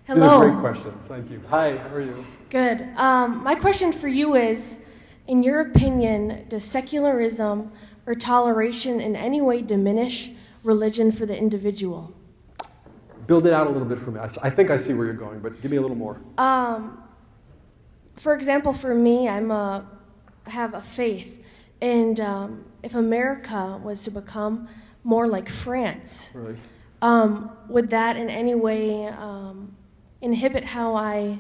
Hello. These are great questions. Thank you. Hi, how are you? Good. My question for you is, in your opinion, does secularism or toleration in any way diminish religion for the individual? Build it out a little bit for me. I think I see where you're going, but give me a little more. For example, for me, I have a faith, and if America was to become more like France, Right. Would that in any way inhibit how I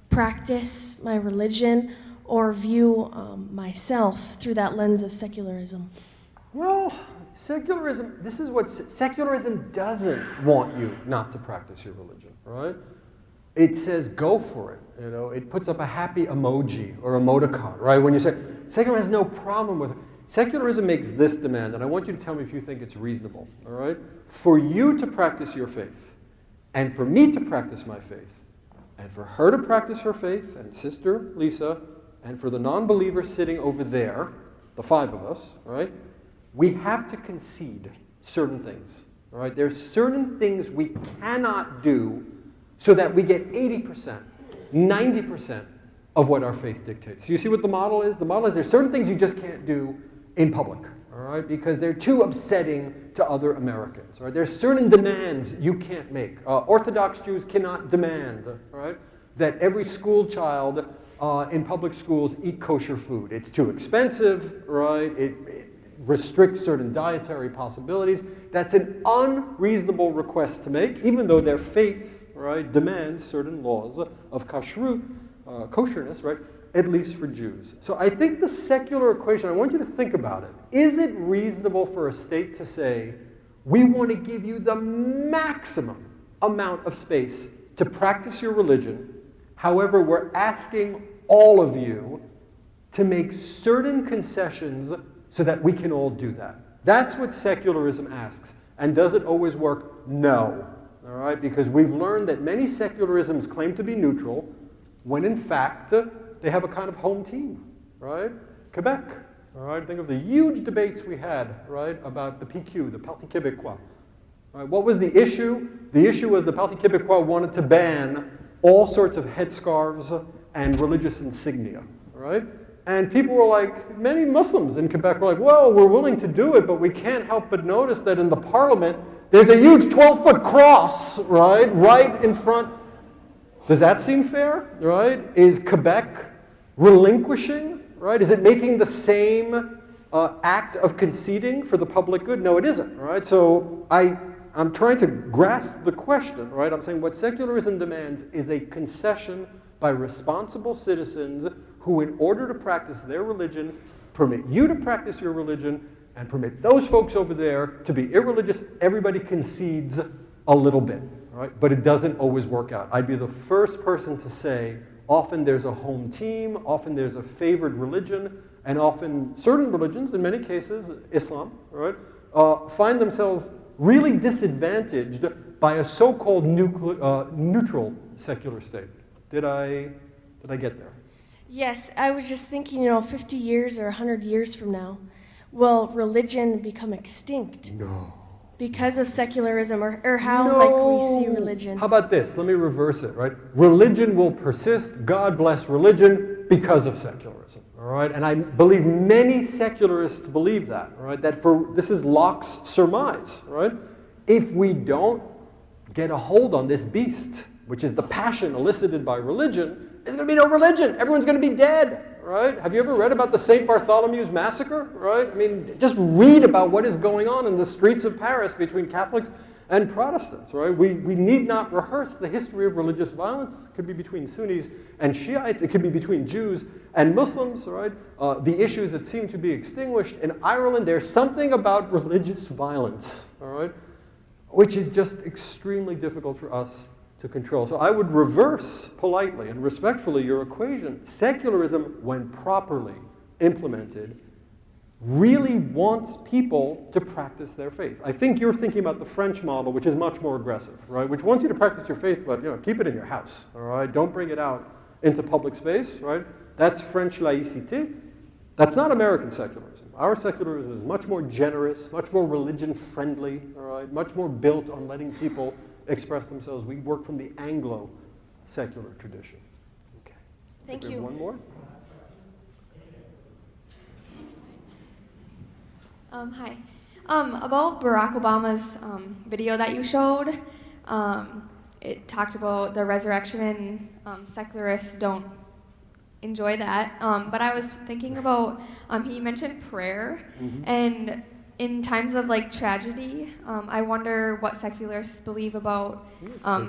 practice my religion or view myself through that lens of secularism? Well, secularism, this is what secularism doesn't want you not to practice your religion, right? It says go for it, you know. It puts up a happy emoji or emoticon, right? When you say, secularism has no problem with it. Secularism makes this demand, and I want you to tell me if you think it's reasonable, all right? For you to practice your faith, and for me to practice my faith, and for her to practice her faith, and Sister Lisa, and for the non-believer sitting over there, the 5 of us, right, we have to concede certain things. All right? There's certain things we cannot do so that we get 80%, 90% of what our faith dictates. So you see what the model is? The model is there's certain things you just can't do in public, all right, because they're too upsetting to other Americans. Right? There's certain demands you can't make. Orthodox Jews cannot demand, right, that every school child in public schools eat kosher food. It's too expensive, right? It restricts certain dietary possibilities. That's an unreasonable request to make, even though their faith, right, demands certain laws of kosherness, right, at least for Jews. So I think the secular equation, I want you to think about it. Is it reasonable for a state to say, we want to give you the maximum amount of space to practice your religion, however, we're asking all of you to make certain concessions so that we can all do that? That's what secularism asks. And does it always work? No. All right? Because we've learned that many secularisms claim to be neutral when in fact they have a kind of home team, right? Quebec, all right? Think of the huge debates we had, right, about the PQ, the Parti Québécois. Right? What was the issue? The issue was the Parti Québécois wanted to ban all sorts of headscarves and religious insignia, right? And people were like, many Muslims in Quebec were like, well, we're willing to do it, but we can't help but notice that in the parliament, there's a huge 12-foot cross, right in front. Does that seem fair, right? Is Quebec relinquishing, right? Is it making the same act of conceding for the public good? No, it isn't, right? So I'm trying to grasp the question, right? I'm saying what secularism demands is a concession by responsible citizens who, in order to practice their religion, permit you to practice your religion and permit those folks over there to be irreligious. Everybody concedes a little bit, right? But it doesn't always work out. I'd be the first person to say often there's a home team, often there's a favored religion, and often certain religions, in many cases Islam, right, find themselves really disadvantaged by a so-called neutral secular state. Did I get there? Yes, I was just thinking, 50 years or 100 years from now, will religion become extinct? No. Because of secularism, or how we see religion? How about this? Let me reverse it, right? Religion will persist, God bless religion, because of secularism, all right? And I believe many secularists believe that, right? This is Locke's surmise, right? If we don't get a hold on this beast, which is the passion elicited by religion, there's going to be no religion. Everyone's going to be dead, right? Have you ever read about the St. Bartholomew's massacre, right? I mean, just read about what is going on in the streets of Paris between Catholics and Protestants, right? We need not rehearse the history of religious violence. It could be between Sunnis and Shiites. It could be between Jews and Muslims, right? The issues that seem to be extinguished. In Ireland, there's something about religious violence, all right, which is just extremely difficult for us to control. So I would reverse politely and respectfully your equation. Secularism, when properly implemented, really wants people to practice their faith. I think you're thinking about the French model, which is much more aggressive, right? Which wants you to practice your faith, but keep it in your house, all right? Don't bring it out into public space, right? That's French laïcité. That's not American secularism. Our secularism is much more generous, much more religion-friendly, all right? Much more built on letting people express themselves. We work from the Anglo-secular tradition. Okay. Thank you. One more? Hi. About Barack Obama's video that you showed, it talked about the resurrection, and secularists don't enjoy that. But I was thinking about, he mentioned prayer, and in times of tragedy, I wonder what secularists believe about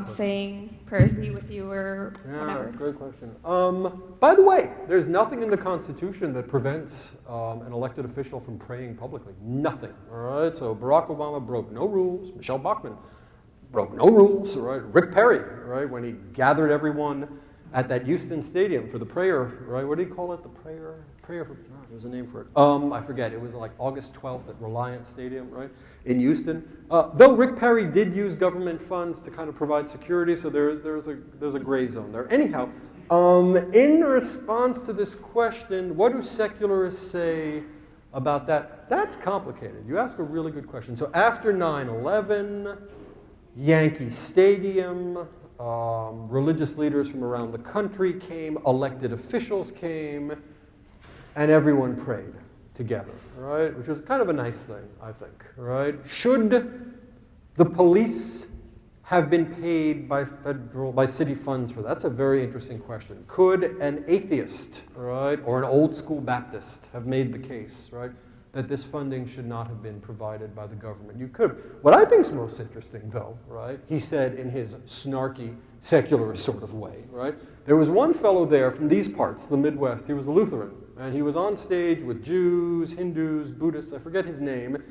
saying prayers be with you or whatever. Great question. By the way, there's nothing in the Constitution that prevents an elected official from praying publicly. Nothing. All right. So Barack Obama broke no rules. Michelle Bachmann broke no rules. All right. Rick Perry, right, when he gathered everyone at that Houston Stadium for the prayer, right? What do you call it? The prayer prayer for, there was a name for it. I forget. It was like August 12th at Reliant Stadium, right, in Houston. Though Rick Perry did use government funds to kind of provide security, so there's a gray zone there. Anyhow, in response to this question, what do secularists say about that? That's complicated. You ask a really good question. So after 9/11, Yankee Stadium, religious leaders from around the country came, elected officials came, and everyone prayed together, right? Which was kind of a nice thing, I think, right? Should the police have been paid by city funds for that? That's a very interesting question. Could an atheist, right, or an old school Baptist have made the case, right, that this funding should not have been provided by the government? You could. What I think is most interesting, though, right, he said in his snarky, secularist sort of way, right, there was one fellow there from these parts, the Midwest. He was a Lutheran, and he was on stage with Jews, Hindus, Buddhists, I forget his name,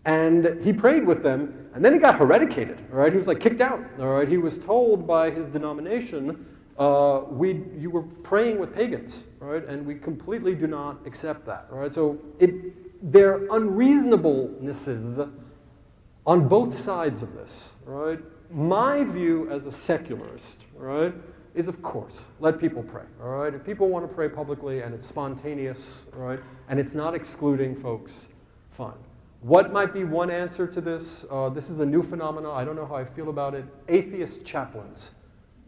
and he prayed with them, and then he got hereticated, all right? He was like kicked out, all right? He was told by his denomination, you were praying with pagans, right? And we completely do not accept that, right? So there are unreasonablenesses on both sides of this, right? My view as a secularist, right, is of course, let people pray, all right? If people want to pray publicly and it's spontaneous, right, and it's not excluding folks, fine. What might be one answer to this? This is a new phenomenon. I don't know how I feel about it. Atheist chaplains,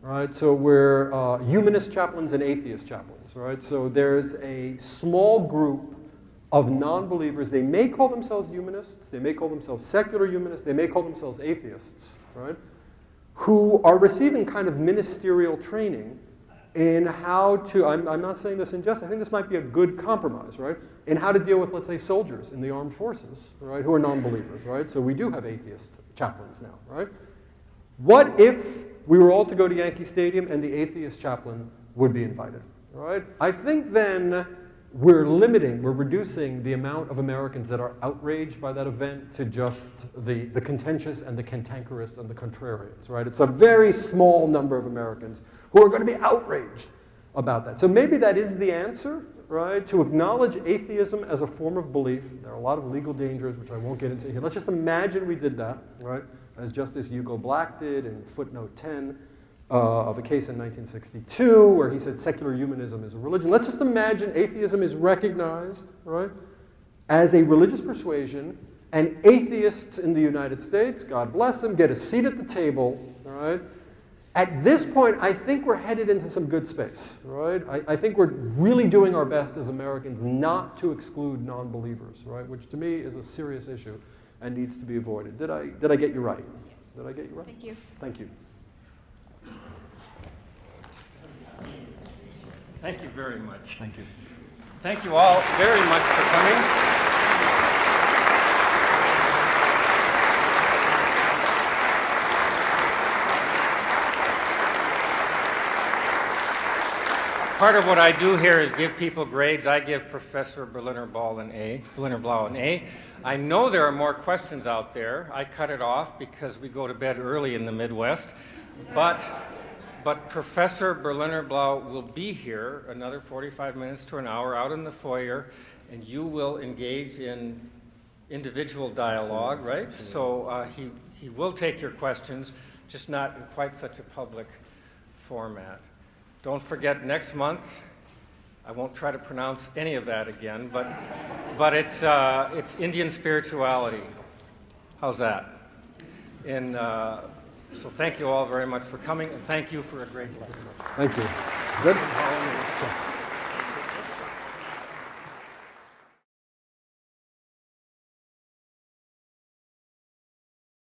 right? So we're humanist chaplains and atheist chaplains, right? So there's a small group of non-believers. They may call themselves humanists. They may call themselves secular humanists. They may call themselves atheists, right? Who are receiving kind of ministerial training in how to, I'm not saying this in jest, I think this might be a good compromise, right? In how to deal with, let's say, soldiers in the armed forces, right, who are non-believers, right? So we do have atheist chaplains now, right? What if we were all to go to Yankee Stadium and the atheist chaplain would be invited, right? I think then we're reducing the amount of Americans that are outraged by that event to just the contentious and the cantankerous and the contrarians, right? It's a very small number of Americans who are going to be outraged about that. So maybe that is the answer, right? To acknowledge atheism as a form of belief. There are a lot of legal dangers, which I won't get into here. Let's just imagine we did that, right? As Justice Hugo Black did in footnote 10 of a case in 1962 where he said secular humanism is a religion. Let's just imagine atheism is recognized, right, as a religious persuasion, and atheists in the United States, God bless them, get a seat at the table, right? At this point, I think we're headed into some good space, right? I think we're really doing our best as Americans not to exclude non-believers, right? Which to me is a serious issue and needs to be avoided. Did I get you right? Did I get you right? Thank you. Thank you. Thank you very much. Thank you. Thank you all very much for coming. Part of what I do here is give people grades. I give Professor Berlinerblau an A. I know there are more questions out there. I cut it off because we go to bed early in the Midwest. But Professor Berlinerblau will be here another 45 minutes to an hour out in the foyer, and you will engage in individual dialogue, right? So he will take your questions, just not in quite such a public format. Don't forget, next month, I won't try to pronounce any of that again, but it's Indian spirituality. How's that? So thank you all very much for coming, and thank you for a great lecture. Thank you. Good.